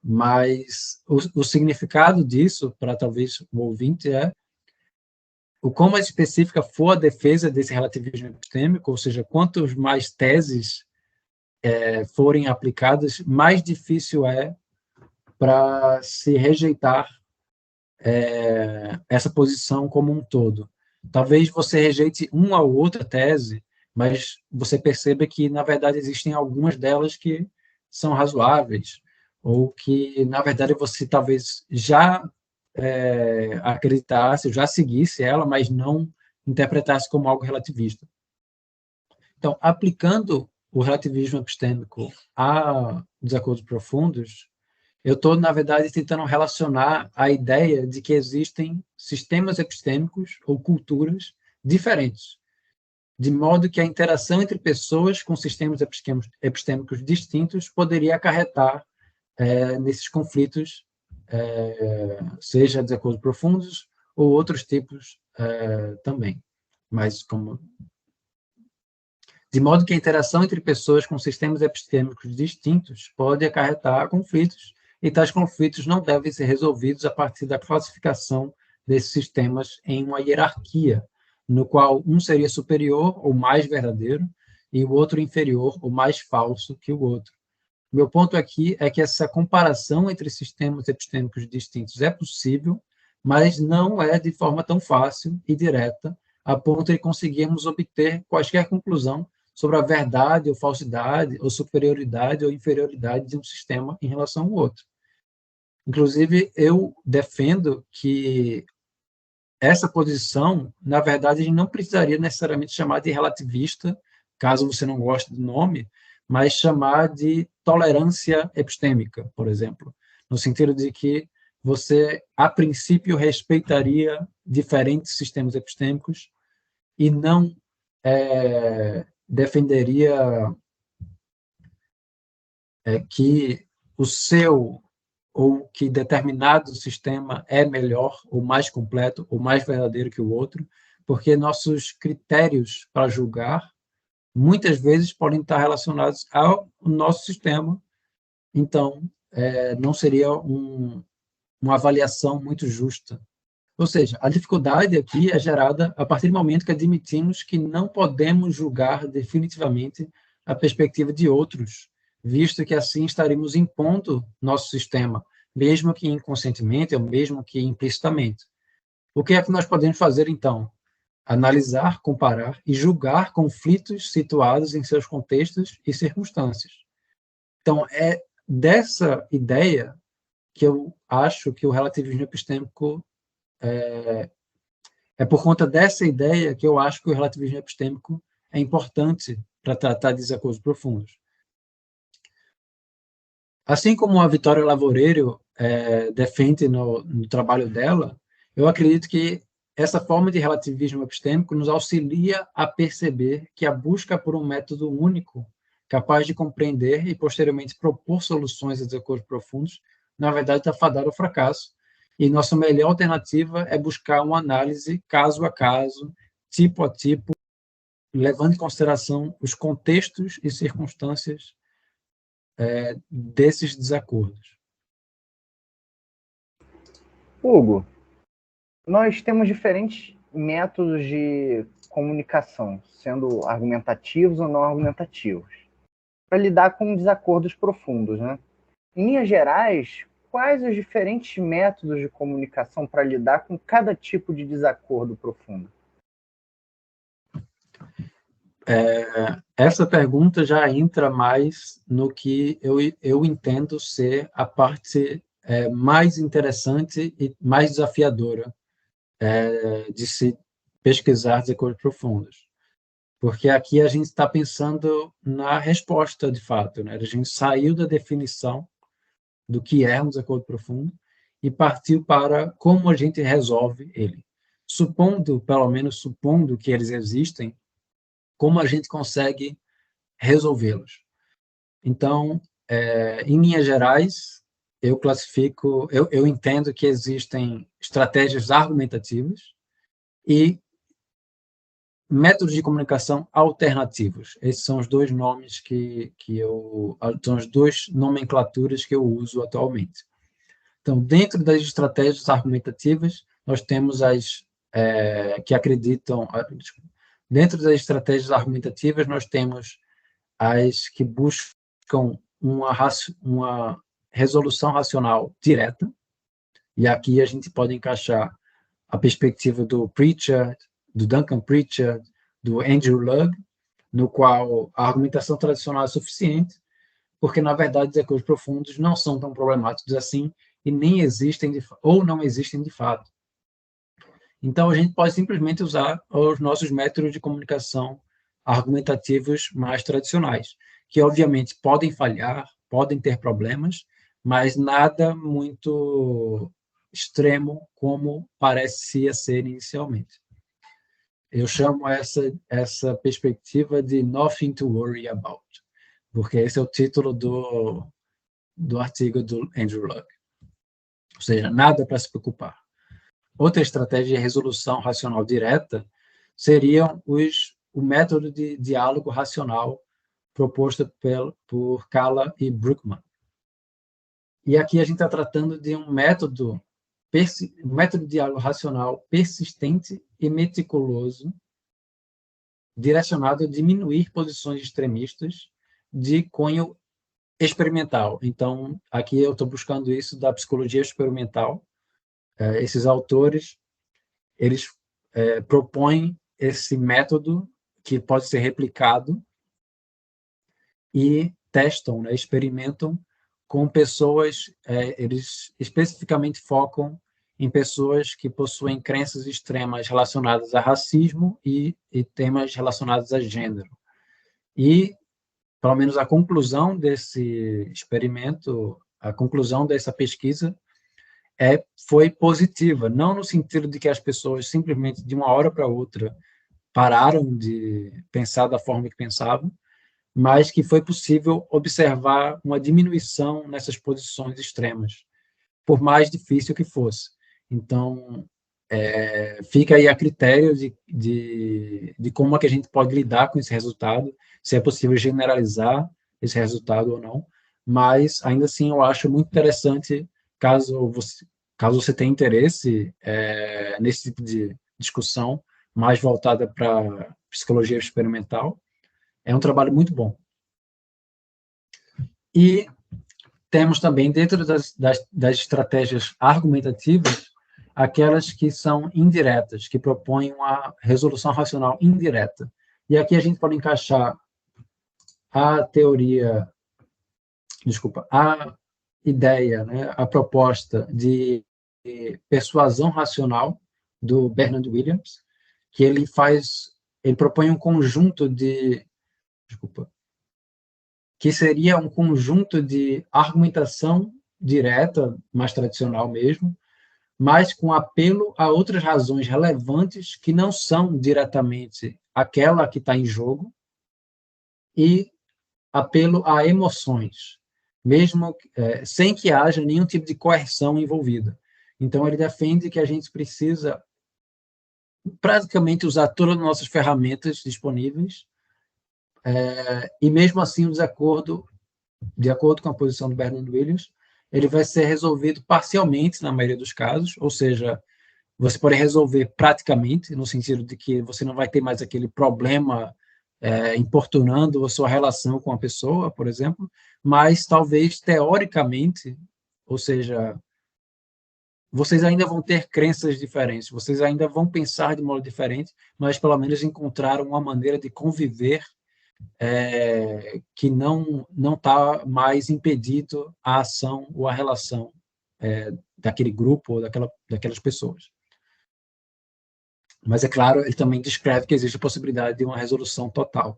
Mas o significado disso, para talvez o ouvinte, o quão mais específica for a defesa desse relativismo epistêmico, ou seja, quantos mais teses forem aplicadas, mais difícil é para se rejeitar essa posição como um todo. Talvez você rejeite uma ou outra tese, mas você perceba que, na verdade, existem algumas delas que são razoáveis, ou que, na verdade, você talvez já acreditasse, já seguisse ela, mas não interpretasse como algo relativista. Então, aplicando o relativismo epistêmico a desacordos profundos, eu estou, na verdade, tentando relacionar a ideia de que existem sistemas epistêmicos ou culturas diferentes, de modo que a interação entre pessoas com sistemas epistêmicos distintos poderia acarretar nesses conflitos, seja desacordos profundos ou outros tipos também. Mas de modo que a interação entre pessoas com sistemas epistêmicos distintos pode acarretar conflitos, e tais conflitos não devem ser resolvidos a partir da classificação desses sistemas em uma hierarquia, no qual um seria superior ou mais verdadeiro e o outro inferior ou mais falso que o outro. Meu ponto aqui é que essa comparação entre sistemas epistêmicos distintos é possível, mas não é de forma tão fácil e direta, a ponto de conseguirmos obter qualquer conclusão sobre a verdade ou falsidade, ou superioridade ou inferioridade de um sistema em relação ao outro. Inclusive, eu defendo que essa posição, na verdade, a gente não precisaria necessariamente chamar de relativista, caso você não goste do nome, mas chamar de tolerância epistêmica, por exemplo, no sentido de que você, a princípio, respeitaria diferentes sistemas epistêmicos e não defenderia que o seu ou que determinado sistema é melhor, ou mais completo, ou mais verdadeiro que o outro, porque nossos critérios para julgar muitas vezes podem estar relacionados ao nosso sistema, então não seria uma avaliação muito justa. Ou seja, a dificuldade aqui é gerada a partir do momento que admitimos que não podemos julgar definitivamente a perspectiva de outros, visto que assim estaríamos impondo nosso sistema, mesmo que inconscientemente ou mesmo que implicitamente. O que é que nós podemos fazer, então? Analisar, comparar e julgar conflitos situados em seus contextos e circunstâncias. Então, é dessa ideia que eu acho que o relativismo epistêmico é por conta dessa ideia que eu acho que o relativismo epistêmico é importante para tratar de desacordos profundos. Assim como a Vitória Lavoreiro defende no trabalho dela, eu acredito que essa forma de relativismo epistêmico nos auxilia a perceber que a busca por um método único, capaz de compreender e posteriormente propor soluções a desacordos profundos, na verdade está fadada ao fracasso, e nossa melhor alternativa é buscar uma análise caso a caso, tipo a tipo, levando em consideração os contextos e circunstâncias desses desacordos. Hugo, nós temos diferentes métodos de comunicação, sendo argumentativos ou não argumentativos, para lidar com desacordos profundos, né? Em linhas gerais, quais os diferentes métodos de comunicação para lidar com cada tipo de desacordo profundo? Essa pergunta já entra mais no que eu entendo ser a parte mais interessante e mais desafiadora de se pesquisar desacordos profundos. Porque aqui a gente está pensando na resposta, de fato, né? A gente saiu da definição do que é um desacordo profundo e partiu para como a gente resolve ele. Pelo menos supondo que eles existem, como a gente consegue resolvê-los. Então, em linhas gerais, eu entendo que existem estratégias argumentativas e métodos de comunicação alternativos. Esses são os dois nomes são as duas nomenclaturas que eu uso atualmente. Então, dentro das estratégias argumentativas, nós temos as que acreditam. Dentro das estratégias argumentativas, nós temos as que buscam uma resolução racional direta, e aqui a gente pode encaixar a perspectiva do Pritchard, do Duncan Pritchard, do Andrew Lugg, no qual a argumentação tradicional é suficiente, porque, na verdade, desacordos profundos não são tão problemáticos assim e nem existem, ou não existem de fato. Então, a gente pode simplesmente usar os nossos métodos de comunicação argumentativos mais tradicionais, que, obviamente, podem falhar, podem ter problemas, mas nada muito extremo como parecia ser inicialmente. Eu chamo essa perspectiva de Nothing to Worry About, porque esse é o título do artigo do Andrew Lugg. Ou seja, nada para se preocupar. Outra estratégia de resolução racional direta seria o método de diálogo racional proposto por Kalla e Bruckmann. E aqui a gente está tratando de um método de diálogo racional persistente e meticuloso, direcionado a diminuir posições extremistas de cunho experimental. Então, aqui eu estou buscando isso da psicologia experimental. Esses autores, eles propõem esse método que pode ser replicado e testam, né, experimentam com pessoas, eles especificamente focam em pessoas que possuem crenças extremas relacionadas a racismo e temas relacionados a gênero. E, pelo menos, a conclusão desse experimento, a conclusão dessa pesquisa foi positiva, não no sentido de que as pessoas simplesmente, de uma hora para outra, pararam de pensar da forma que pensavam, mas que foi possível observar uma diminuição nessas posições extremas, por mais difícil que fosse. Então, fica aí a critério de como é que a gente pode lidar com esse resultado, se é possível generalizar esse resultado ou não, mas, ainda assim, eu acho muito interessante, caso você tenha interesse nesse tipo de discussão, mais voltada para psicologia experimental, é um trabalho muito bom. E temos também, dentro das estratégias argumentativas, aquelas que são indiretas, que propõem uma resolução racional indireta. E aqui a gente pode encaixar a ideia, né, a proposta de persuasão racional do Bernard Williams, que ele propõe um conjunto que seria um conjunto de argumentação direta, mais tradicional mesmo, mas com apelo a outras razões relevantes que não são diretamente aquela que está em jogo, e apelo a emoções, mesmo sem que haja nenhum tipo de coerção envolvida. Então, ele defende que a gente precisa praticamente usar todas as nossas ferramentas disponíveis, e mesmo assim o desacordo, de acordo com a posição do Bernard Williams, ele vai ser resolvido parcialmente na maioria dos casos, ou seja, você pode resolver praticamente, no sentido de que você não vai ter mais aquele problema importunando a sua relação com a pessoa, por exemplo, mas talvez teoricamente, ou seja, vocês ainda vão ter crenças diferentes, vocês ainda vão pensar de modo diferente, mas pelo menos encontraram uma maneira de conviver que não está mais impedido a ação ou a relação daquele grupo ou daquelas pessoas. Mas, é claro, ele também descreve que existe a possibilidade de uma resolução total.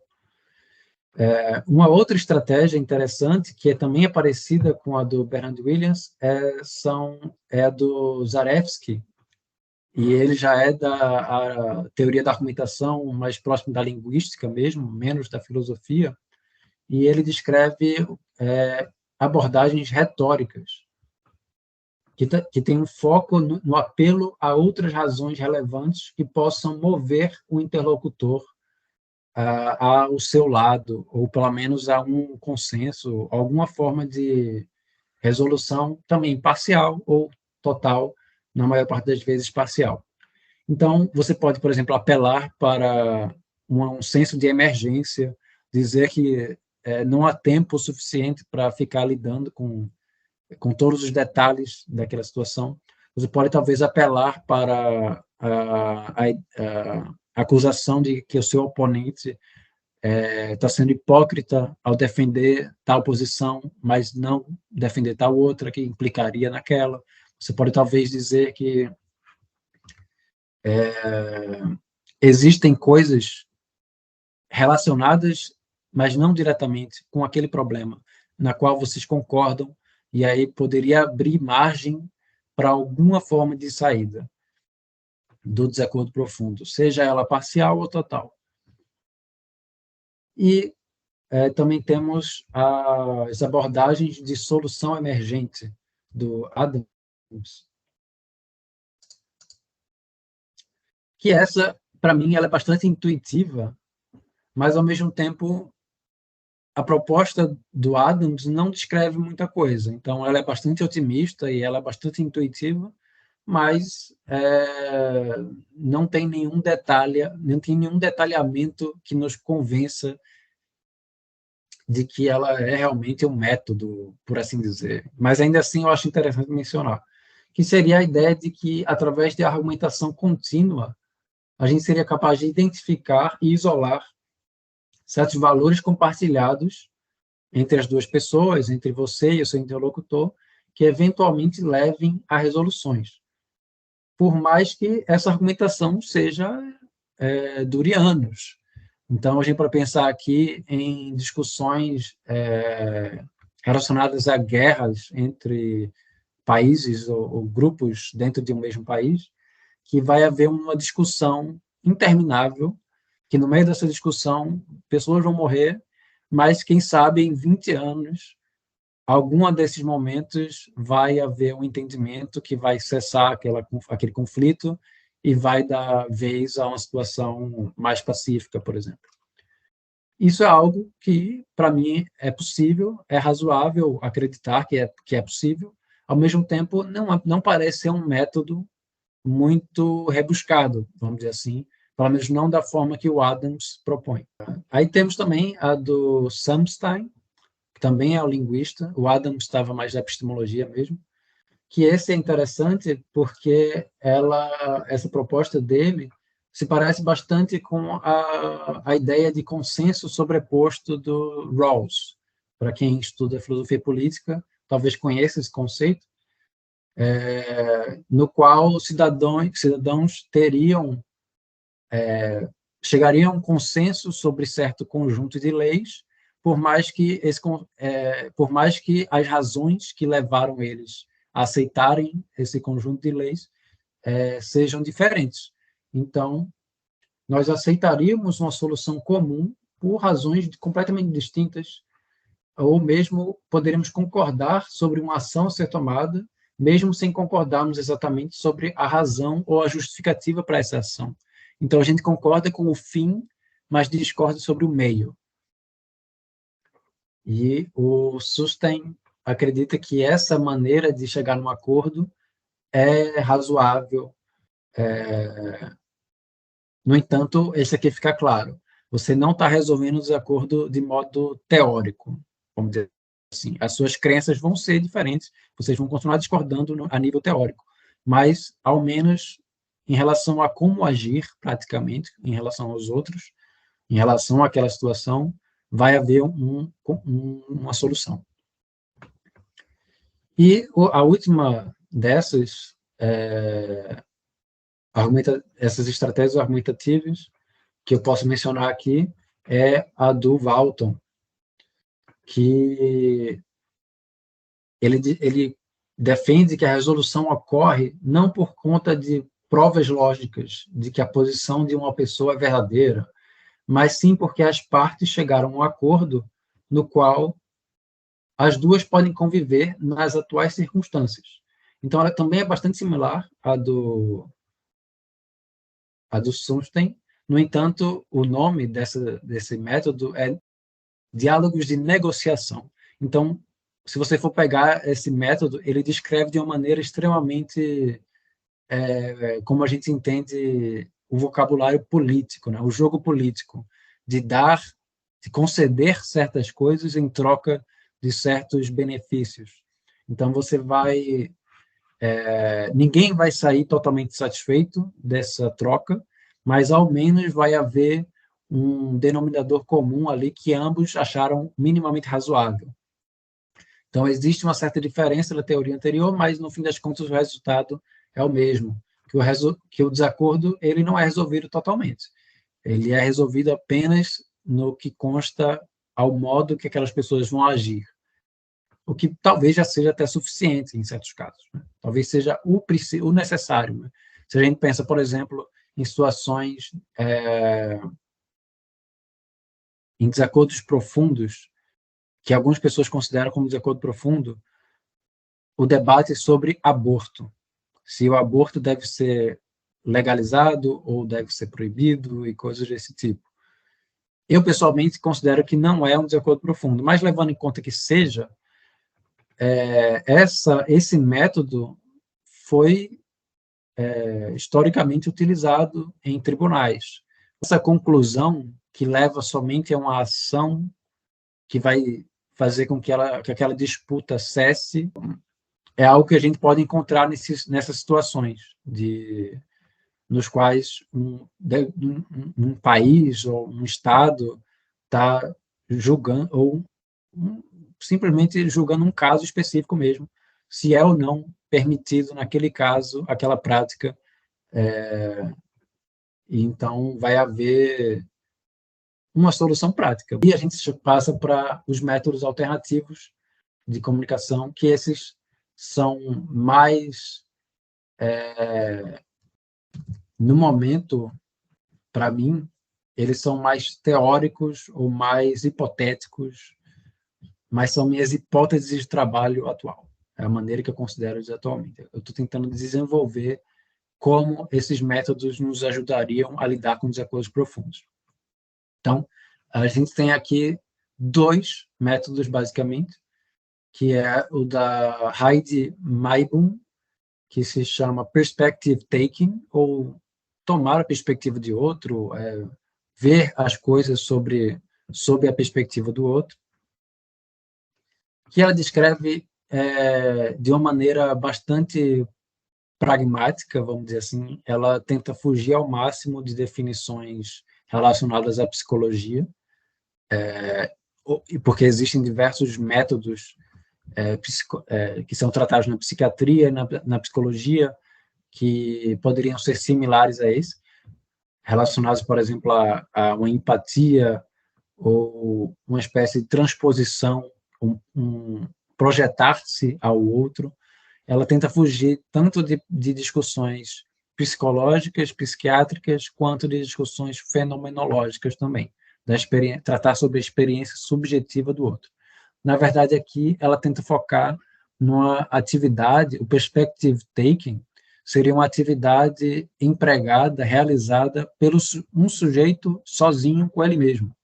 Uma outra estratégia interessante, que também é parecida com a do Bernard Williams, é a do Zarevsky, e ele já é da teoria da argumentação mais próximo da linguística mesmo, menos da filosofia, e ele descreve abordagens retóricas, que tem um foco no apelo a outras razões relevantes que possam mover o interlocutor ao seu lado, ou pelo menos a um consenso, alguma forma de resolução também parcial ou total, na maior parte das vezes parcial. Então, você pode, por exemplo, apelar para um senso de emergência, dizer que não há tempo suficiente para ficar lidando com todos os detalhes daquela situação. Você pode, talvez, apelar para a acusação de que o seu oponente está sendo hipócrita ao defender tal posição, mas não defender tal outra que implicaria naquela. Você pode, talvez, dizer que existem coisas relacionadas, mas não diretamente, com aquele problema, na qual vocês concordam, e aí poderia abrir margem para alguma forma de saída do desacordo profundo, seja ela parcial ou total. E também temos as abordagens de solução emergente do Adams, que essa, para mim, ela é bastante intuitiva, mas, ao mesmo tempo, a proposta do Adams não descreve muita coisa. Então, ela é bastante otimista e ela é bastante intuitiva, mas não tem nenhum detalhamento que nos convença de que ela é realmente um método, por assim dizer. Mas, ainda assim, eu acho interessante mencionar, que seria a ideia de que, através de argumentação contínua, a gente seria capaz de identificar e isolar certos valores compartilhados entre as duas pessoas, entre você e o seu interlocutor, que eventualmente levem a resoluções. Por mais que essa argumentação dure anos. Então, a gente pode pensar aqui em discussões relacionadas a guerras entre países ou grupos dentro de um mesmo país, que vai haver uma discussão interminável, que no meio dessa discussão pessoas vão morrer, mas quem sabe em 20 anos, algum desses momentos vai haver um entendimento que vai cessar aquele conflito e vai dar vez a uma situação mais pacífica, por exemplo. Isso é algo que, para mim, é possível, é razoável acreditar que é possível, ao mesmo tempo não parece ser um método muito rebuscado, vamos dizer assim, pelo menos não da forma que o Adams propõe. Aí temos também a do Samstein, que também é o linguista, o Adams estava mais da epistemologia mesmo, que esse é interessante porque essa proposta dele se parece bastante com a ideia de consenso sobreposto do Rawls. Para quem estuda filosofia política, talvez conheça esse conceito, no qual cidadãos chegariam a um consenso sobre certo conjunto de leis, por mais que as razões que levaram eles a aceitarem esse conjunto de leis sejam diferentes. Então, nós aceitaríamos uma solução comum por razões completamente distintas, ou mesmo poderíamos concordar sobre uma ação a ser tomada, mesmo sem concordarmos exatamente sobre a razão ou a justificativa para essa ação. Então, a gente concorda com o fim, mas discorda sobre o meio. E o Sustein acredita que essa maneira de chegar num acordo é razoável. No entanto, esse aqui fica claro. Você não está resolvendo o desacordo de modo teórico, vamos dizer assim. As suas crenças vão ser diferentes, vocês vão continuar discordando a nível teórico, mas, ao menos, em relação a como agir, praticamente, em relação aos outros, em relação àquela situação, vai haver uma solução. E a última dessas, essas estratégias argumentativas que eu posso mencionar aqui é a do Walton, que ele defende que a resolução ocorre não por conta de provas lógicas de que a posição de uma pessoa é verdadeira, mas sim porque as partes chegaram a um acordo no qual as duas podem conviver nas atuais circunstâncias. Então, ela também é bastante similar à do Sunstein. No entanto, o nome desse método é diálogos de negociação. Então, se você for pegar esse método, ele descreve de uma maneira extremamente, como a gente entende o vocabulário político, né? O jogo político, de conceder certas coisas em troca de certos benefícios. Então, ninguém vai sair totalmente satisfeito dessa troca, mas ao menos vai haver um denominador comum ali que ambos acharam minimamente razoável. Então, existe uma certa diferença da teoria anterior, mas, no fim das contas, o resultado é o mesmo, que o desacordo ele não é resolvido totalmente. Ele é resolvido apenas no que consta ao modo que aquelas pessoas vão agir, o que talvez já seja até suficiente em certos casos, né? Talvez seja o necessário, né? Se a gente pensa, por exemplo, em situações, em desacordos profundos, que algumas pessoas consideram como desacordo profundo, o debate sobre aborto. Se o aborto deve ser legalizado ou deve ser proibido e coisas desse tipo. Eu, pessoalmente, considero que não é um desacordo profundo, mas levando em conta que seja, esse método foi historicamente utilizado em tribunais. Essa conclusão que leva somente a uma ação que vai fazer com que aquela disputa cesse é algo que a gente pode encontrar nessas situações nos quais um país ou um estado está julgando ou simplesmente julgando um caso específico mesmo, se é ou não permitido naquele caso aquela prática. Então vai haver uma solução prática. E a gente passa para os métodos alternativos de comunicação, que esses são mais, no momento, para mim, eles são mais teóricos ou mais hipotéticos, mas são minhas hipóteses de trabalho atual. É a maneira que eu considero eles atualmente. Eu estou tentando desenvolver como esses métodos nos ajudariam a lidar com desacordos profundos. Então, a gente tem aqui 2 métodos, basicamente, que é o da Heidi Maibum, que se chama Perspective Taking, ou tomar a perspectiva de outro, ver as coisas sob a perspectiva do outro, que ela descreve de uma maneira bastante pragmática, vamos dizer assim. Ela tenta fugir ao máximo de definições relacionadas à psicologia, porque existem diversos métodos que são tratados na psiquiatria e na psicologia que poderiam ser similares a esse, relacionados, por exemplo, a uma empatia ou uma espécie de transposição, projetar-se ao outro. Ela tenta fugir tanto de discussões psicológicas, psiquiátricas, quanto de discussões fenomenológicas também, tratar sobre a experiência subjetiva do outro. Na verdade, aqui ela tenta focar numa atividade, o perspective taking seria uma atividade empregada, realizada pelo um sujeito sozinho com ele mesmo.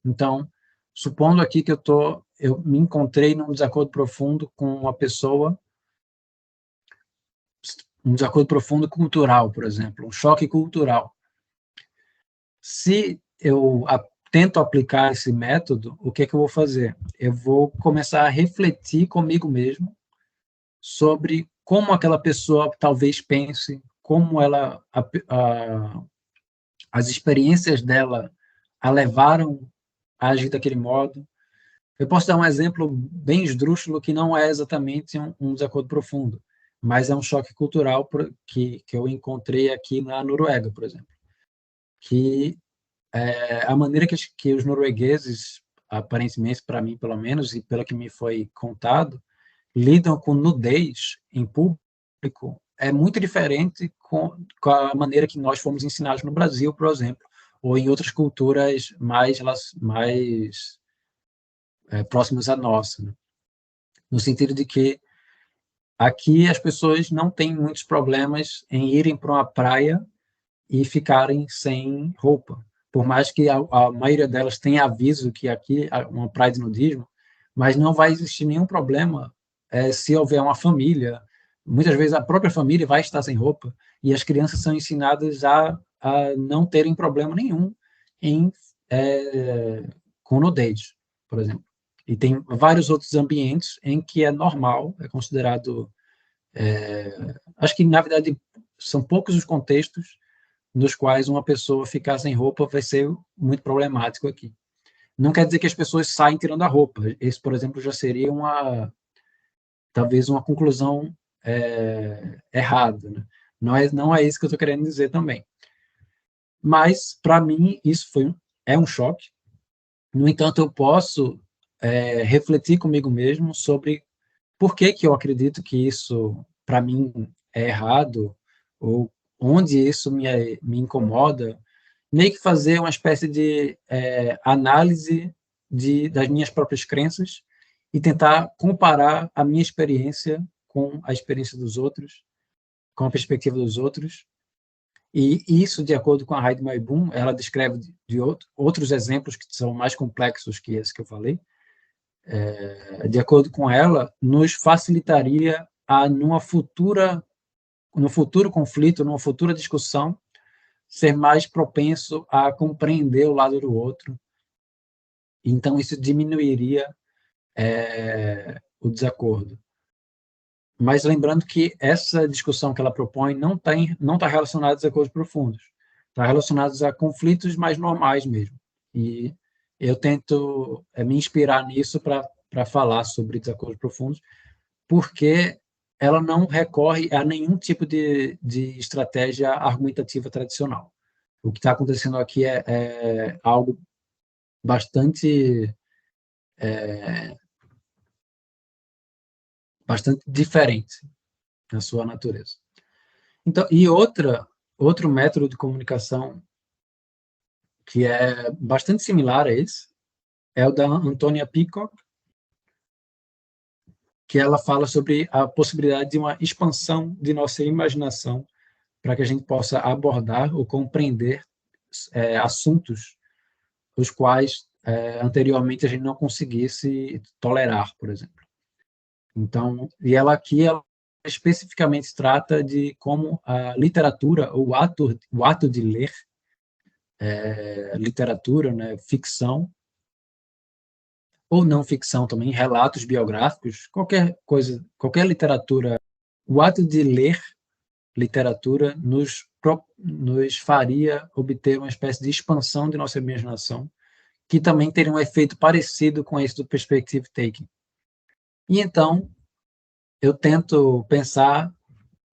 Então, supondo aqui que eu me encontrei num desacordo profundo com uma pessoa, um desacordo profundo cultural, por exemplo, um choque cultural. Se eu tento aplicar esse método, o que é que eu vou fazer? Eu vou começar a refletir comigo mesmo sobre como aquela pessoa talvez pense, como ela, as experiências dela a levaram a agir daquele modo. Eu posso dar um exemplo bem esdrúxulo que não é exatamente um desacordo profundo, mas é um choque cultural que eu encontrei aqui na Noruega, por exemplo, que a maneira que os noruegueses, aparentemente para mim pelo menos, e pelo que me foi contado, lidam com nudez em público é muito diferente com a maneira que nós fomos ensinados no Brasil, por exemplo, ou em outras culturas mais próximas à nossa, né? No sentido de que aqui as pessoas não têm muitos problemas em irem para uma praia e ficarem sem roupa. Por mais que a maioria delas tenha aviso que aqui é uma praia de nudismo, mas não vai existir nenhum problema se houver uma família. Muitas vezes a própria família vai estar sem roupa e as crianças são ensinadas a não terem problema nenhum em com nudez, por exemplo. E tem vários outros ambientes em que é normal, é considerado... acho que, na verdade, são poucos os contextos nos quais uma pessoa ficar sem roupa vai ser muito problemático aqui. Não quer dizer que as pessoas saem tirando a roupa. Esse, por exemplo, já seria talvez uma conclusão errada, né? Não é isso que eu estou querendo dizer também. Mas, para mim, isso é um choque. No entanto, eu posso refletir comigo mesmo sobre por que eu acredito que isso, para mim, é errado, ou onde isso me incomoda, meio que fazer uma espécie de análise das minhas próprias crenças e tentar comparar a minha experiência com a experiência dos outros, com a perspectiva dos outros. E isso, de acordo com a Heidi Maibum, ela descreve de outros exemplos que são mais complexos que esse que eu falei. De acordo com ela, nos facilitaria no futuro conflito, numa futura discussão, ser mais propenso a compreender o lado do outro. Então, isso diminuiria o desacordo. Mas lembrando que essa discussão que ela propõe não está relacionada a desacordos profundos, está relacionada a conflitos mais normais mesmo. E eu tento me inspirar nisso para falar sobre desacordos profundos, porque ela não recorre a nenhum tipo de estratégia argumentativa tradicional. O que está acontecendo aqui é algo bastante diferente na sua natureza. Então, e outro método de comunicação que é bastante similar a esse é o da Antonia Peacock, que ela fala sobre a possibilidade de uma expansão de nossa imaginação para que a gente possa abordar ou compreender assuntos os quais anteriormente a gente não conseguisse tolerar, por exemplo. Então, e ela especificamente trata de como a literatura, o ato de ler literatura, né, ficção, ou não ficção também, relatos biográficos, qualquer coisa, qualquer literatura, o ato de ler literatura nos faria obter uma espécie de expansão de nossa imaginação, que também teria um efeito parecido com esse do perspective taking. E então, eu tento pensar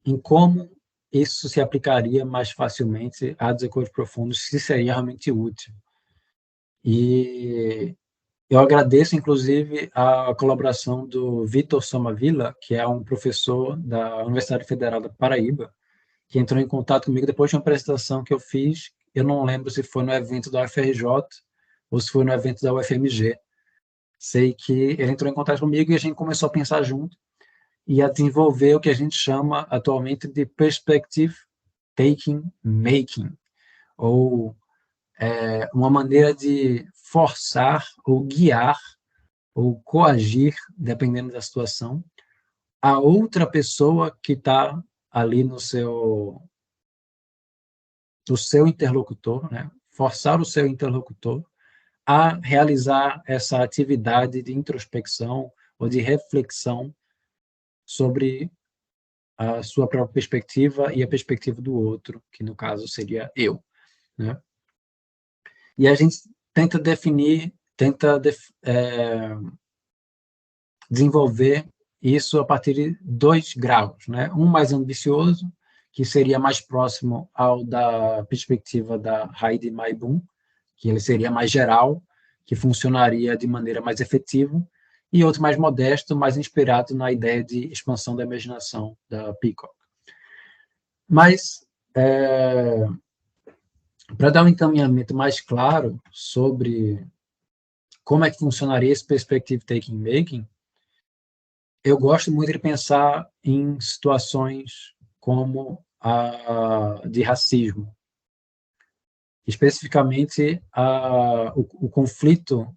em como isso se aplicaria mais facilmente a desacordos profundos, se seria realmente útil. E eu agradeço, inclusive, a colaboração do Vitor Somavila, que é um professor da Universidade Federal da Paraíba, que entrou em contato comigo depois de uma apresentação que eu fiz. Eu não lembro se foi no evento da UFRJ ou se foi no evento da UFMG. Sei que ele entrou em contato comigo e a gente começou a pensar junto. e a desenvolver o que a gente chama atualmente de Perspective Taking Making, ou uma maneira de forçar ou guiar ou coagir, dependendo da situação, a outra pessoa que está ali no seu interlocutor, né? Forçar o seu interlocutor a realizar essa atividade de introspecção ou de reflexão sobre a sua própria perspectiva e a perspectiva do outro, que no caso seria eu, né? E a gente tenta definir, desenvolver isso a partir de 2 graus, né? Um mais ambicioso, que seria mais próximo ao da perspectiva da Heidi Maibum, que ele seria mais geral, que funcionaria de maneira mais efetiva, e outro mais modesto, mais inspirado na ideia de expansão da imaginação da Peacock. Mas, para dar um encaminhamento mais claro sobre como é que funcionaria esse Perspective Taking Making, eu gosto muito de pensar em situações como a de racismo, especificamente o conflito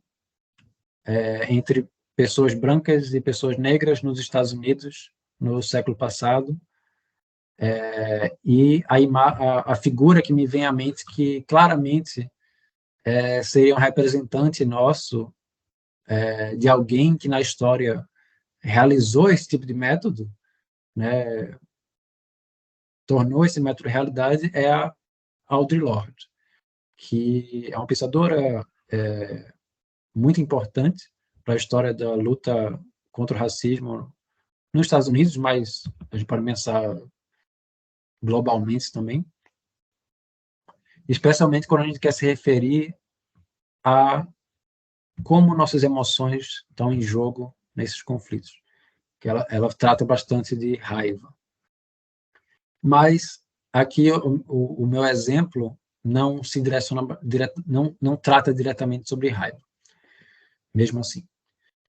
entre pessoas brancas e pessoas negras nos Estados Unidos no século passado, e a figura que me vem à mente que claramente seria um representante nosso de alguém que na história realizou esse tipo de método, né, tornou esse método realidade, é a Audre Lorde, que é uma pensadora muito importante para a história da luta contra o racismo nos Estados Unidos, mas a gente pode pensar globalmente também, especialmente quando a gente quer se referir a como nossas emoções estão em jogo nesses conflitos, que ela trata bastante de raiva. Mas aqui o meu exemplo não se direciona, não trata diretamente sobre raiva, mesmo assim.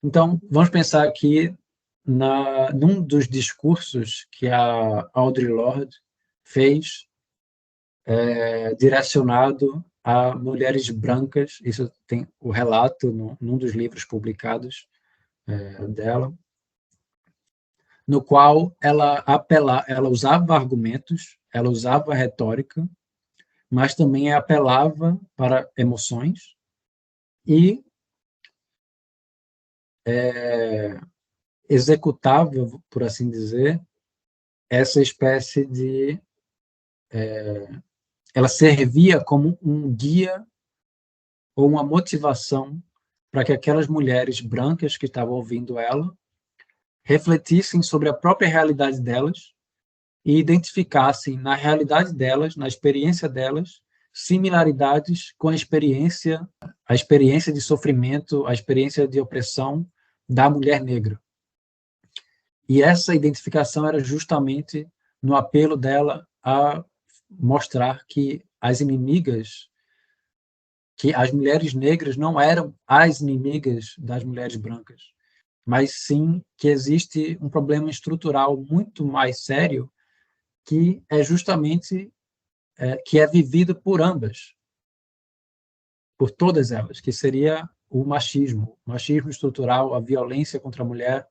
Então, vamos pensar aqui num dos discursos que a Audre Lorde fez, direcionado a mulheres brancas. Isso tem o relato num dos livros publicados dela, no qual ela usava argumentos, ela usava retórica, mas também apelava para emoções e executava, por assim dizer, essa espécie de... ela servia como um guia ou uma motivação para que aquelas mulheres brancas que estavam ouvindo ela refletissem sobre a própria realidade delas e identificassem na realidade delas, na experiência delas, similaridades com a experiência de sofrimento, a experiência de opressão da mulher negra. E essa identificação era justamente no apelo dela a mostrar que as mulheres negras não eram as inimigas das mulheres brancas, mas sim que existe um problema estrutural muito mais sério, que é justamente que é vivido por ambas, por todas elas, que seria o machismo estrutural, a violência contra a mulher,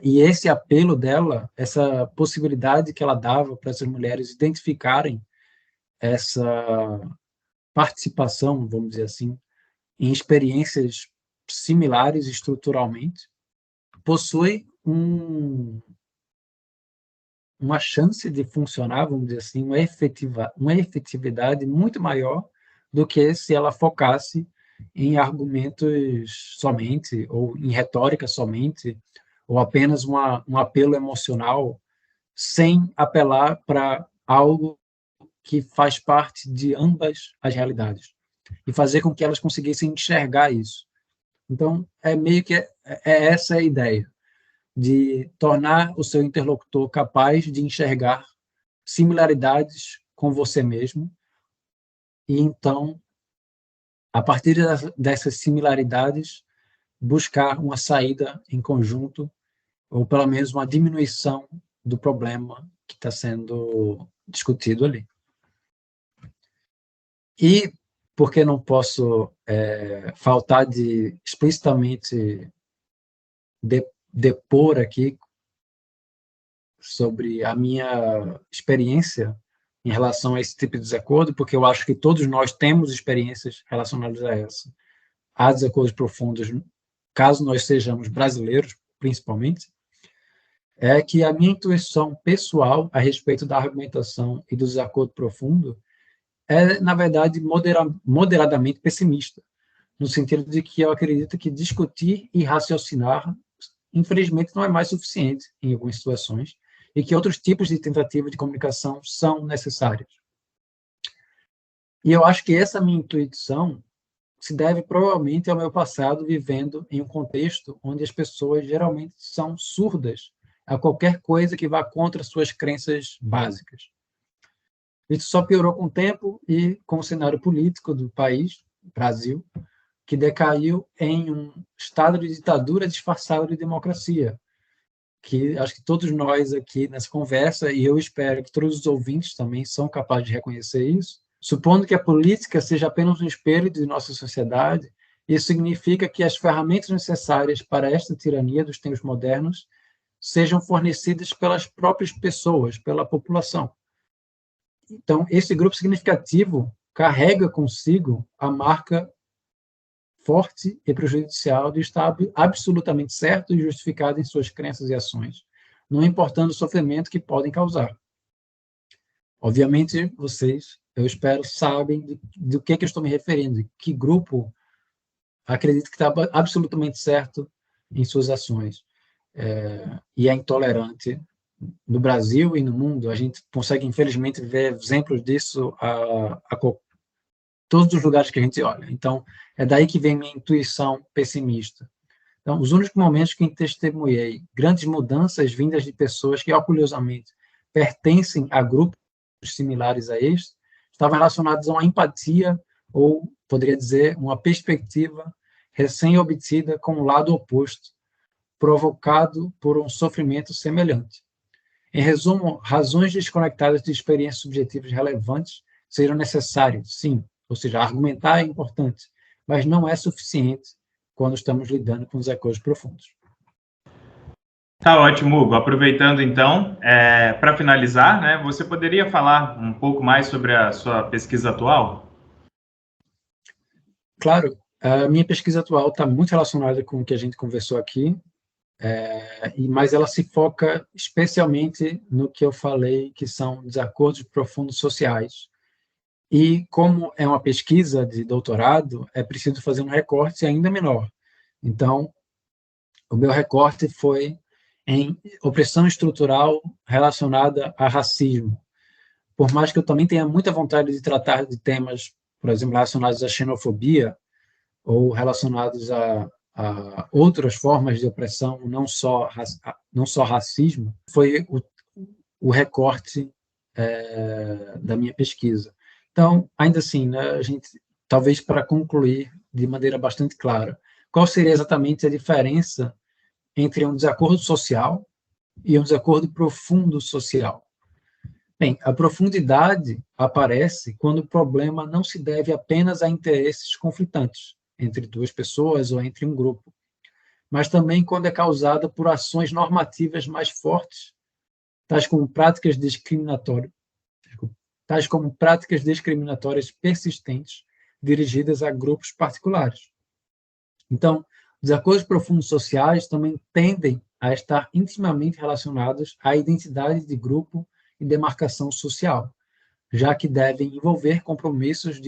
e esse apelo dela, essa possibilidade que ela dava para essas mulheres identificarem essa participação, vamos dizer assim, em experiências similares estruturalmente, possui uma chance de funcionar, vamos dizer assim, uma efetividade muito maior do que se ela focasse em argumentos somente, ou em retórica somente, ou apenas um apelo emocional, sem apelar para algo que faz parte de ambas as realidades, e fazer com que elas conseguissem enxergar isso. Então, meio que essa a ideia, de tornar o seu interlocutor capaz de enxergar similaridades com você mesmo, e então, a partir dessas similaridades, buscar uma saída em conjunto ou pelo menos uma diminuição do problema que está sendo discutido ali. E, porque não posso faltar de explicitamente depor aqui sobre a minha experiência em relação a esse tipo de desacordo, porque eu acho que todos nós temos experiências relacionadas a essa. Há desacordos profundos, caso nós sejamos brasileiros, principalmente, é que a minha intuição pessoal a respeito da argumentação e do desacordo profundo é, na verdade, moderadamente pessimista, no sentido de que eu acredito que discutir e raciocinar, infelizmente, não é mais suficiente em algumas situações, e que outros tipos de tentativa de comunicação são necessários. E eu acho que essa minha intuição se deve provavelmente ao meu passado vivendo em um contexto onde as pessoas geralmente são surdas a qualquer coisa que vá contra suas crenças básicas. Isso só piorou com o tempo e com o cenário político do país, Brasil, que decaiu em um estado de ditadura disfarçado de democracia, que acho que todos nós aqui nessa conversa, e eu espero que todos os ouvintes também são capazes de reconhecer isso, supondo que a política seja apenas um espelho de nossa sociedade, isso significa que as ferramentas necessárias para esta tirania dos tempos modernos sejam fornecidas pelas próprias pessoas, pela população. Então, esse grupo significativo carrega consigo a marca forte e prejudicial de estar absolutamente certo e justificado em suas crenças e ações, não importando o sofrimento que podem causar. Obviamente, vocês, eu espero, sabem do que eu estou me referindo, de que grupo acredita que está absolutamente certo em suas ações e é intolerante. No Brasil e no mundo, a gente consegue, infelizmente, ver exemplos disso a todos os lugares que a gente olha. Então, é daí que vem minha intuição pessimista. Então, os únicos momentos que testemunhei grandes mudanças vindas de pessoas que, orgulhosamente, pertencem a grupos similares a este, estavam relacionados a uma empatia, ou, poderia dizer, uma perspectiva recém-obtida com o lado oposto, provocado por um sofrimento semelhante. Em resumo, razões desconectadas de experiências subjetivas relevantes serão necessárias, sim, ou seja, argumentar é importante, mas não é suficiente quando estamos lidando com os acordos profundos. Tá ótimo, Hugo. Aproveitando então, para finalizar, né, você poderia falar um pouco mais sobre a sua pesquisa atual? Claro, a minha pesquisa atual está muito relacionada com o que a gente conversou aqui, mas ela se foca especialmente no que eu falei, que são desacordos profundos sociais. E como é uma pesquisa de doutorado, é preciso fazer um recorte ainda menor. Então, o meu recorte foi em opressão estrutural relacionada a racismo. Por mais que eu também tenha muita vontade de tratar de temas, por exemplo, relacionados à xenofobia ou relacionados a outras formas de opressão, não só racismo, foi o recorte da minha pesquisa. Então, ainda assim, né, a gente, talvez para concluir de maneira bastante clara, qual seria exatamente a diferença entre um desacordo social e um desacordo profundo social? Bem, a profundidade aparece quando o problema não se deve apenas a interesses conflitantes entre duas pessoas ou entre um grupo, mas também quando é causada por ações normativas mais fortes, tais como práticas discriminatórias persistentes dirigidas a grupos particulares. Então, desacordos profundos sociais também tendem a estar intimamente relacionados à identidade de grupo e demarcação social, já que devem envolver compromissos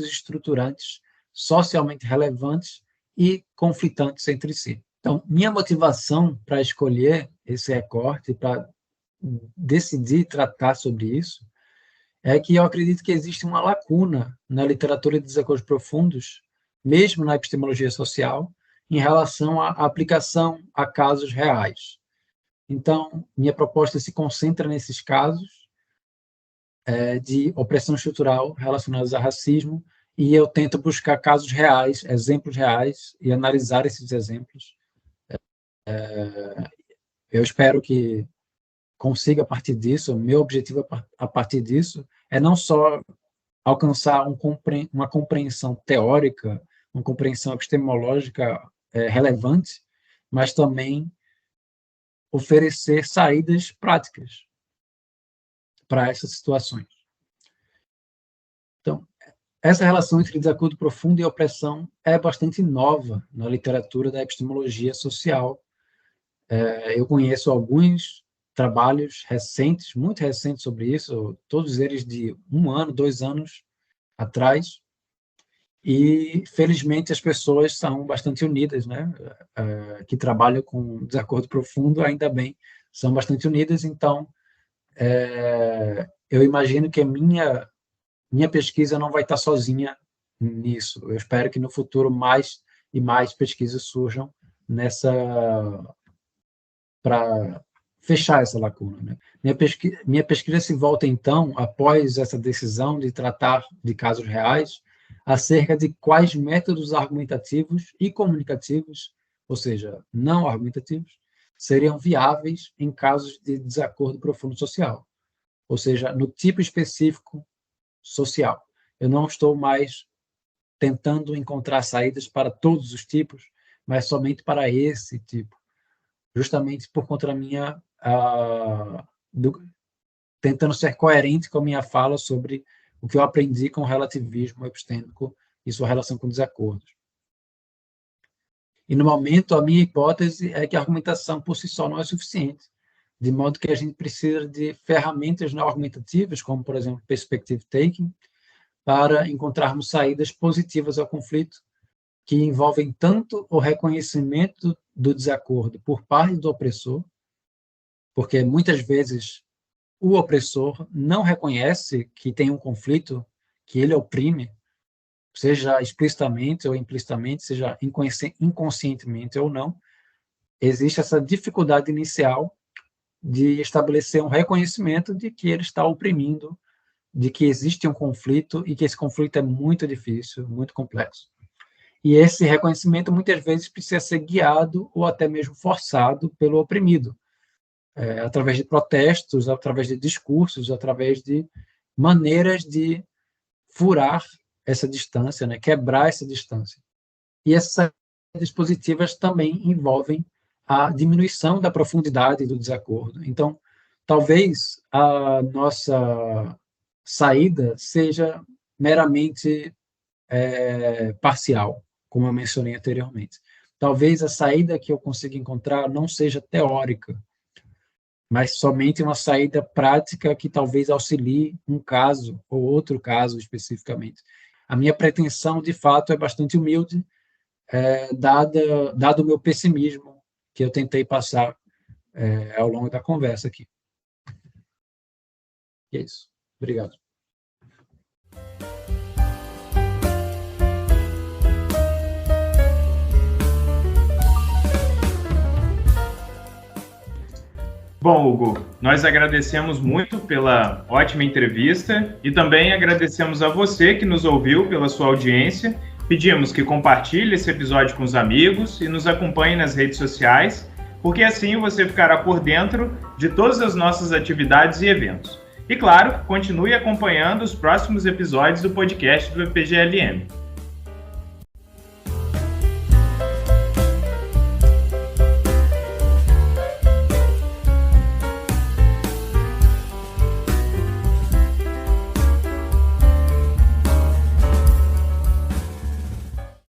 estruturantes socialmente relevantes e conflitantes entre si. Então, minha motivação para escolher esse recorte, para decidir tratar sobre isso, é que eu acredito que existe uma lacuna na literatura de desacordos profundos, mesmo na epistemologia social, em relação à aplicação a casos reais. Então, minha proposta se concentra nesses casos de opressão estrutural relacionados a racismo e eu tento buscar casos reais, exemplos reais, e analisar esses exemplos. Eu espero que consiga, a partir disso, o meu objetivo a partir disso é não só alcançar uma compreensão teórica, uma compreensão epistemológica relevante, mas também oferecer saídas práticas para essas situações. Então, essa relação entre desacordo profundo e opressão é bastante nova na literatura da epistemologia social. Eu conheço alguns trabalhos recentes, muito recentes sobre isso, todos eles de 1 ano, 2 anos atrás, e, felizmente, as pessoas são bastante unidas, né? Que trabalham com desacordo profundo, ainda bem, são bastante unidas. Então, eu imagino que a minha pesquisa não vai estar sozinha nisso. Eu espero que no futuro mais e mais pesquisas surjam para fechar essa lacuna, né? Minha pesquisa se volta, então, após essa decisão de tratar de casos reais, acerca de quais métodos argumentativos e comunicativos, ou seja, não argumentativos, seriam viáveis em casos de desacordo profundo social, ou seja, no tipo específico social. Eu não estou mais tentando encontrar saídas para todos os tipos, mas somente para esse tipo, justamente por conta da minha tentando ser coerente com a minha fala sobre o que eu aprendi com o relativismo epistêmico e sua relação com desacordos. E, no momento, a minha hipótese é que a argumentação por si só não é suficiente, de modo que a gente precisa de ferramentas não argumentativas, como, por exemplo, perspective taking, para encontrarmos saídas positivas ao conflito, que envolvem tanto o reconhecimento do desacordo por parte do opressor, porque muitas vezes o opressor não reconhece que tem um conflito, que ele oprime, seja explicitamente ou implicitamente, seja inconscientemente ou não. Existe essa dificuldade inicial de estabelecer um reconhecimento de que ele está oprimindo, de que existe um conflito e que esse conflito é muito difícil, muito complexo. E esse reconhecimento muitas vezes precisa ser guiado ou até mesmo forçado pelo oprimido, através de protestos, através de discursos, através de maneiras de furar essa distância, né? Quebrar essa distância. E essas dispositivas também envolvem a diminuição da profundidade do desacordo. Então, talvez a nossa saída seja meramente parcial, como eu mencionei anteriormente. Talvez a saída que eu consiga encontrar não seja teórica, mas somente uma saída prática que talvez auxilie um caso ou outro caso especificamente. A minha pretensão, de fato, é bastante humilde, dado o meu pessimismo que eu tentei passar ao longo da conversa aqui. E é isso. Obrigado. Bom, Hugo, nós agradecemos muito pela ótima entrevista e também agradecemos a você que nos ouviu pela sua audiência. Pedimos que compartilhe esse episódio com os amigos e nos acompanhe nas redes sociais, porque assim você ficará por dentro de todas as nossas atividades e eventos. E, claro, continue acompanhando os próximos episódios do podcast do EPGLM.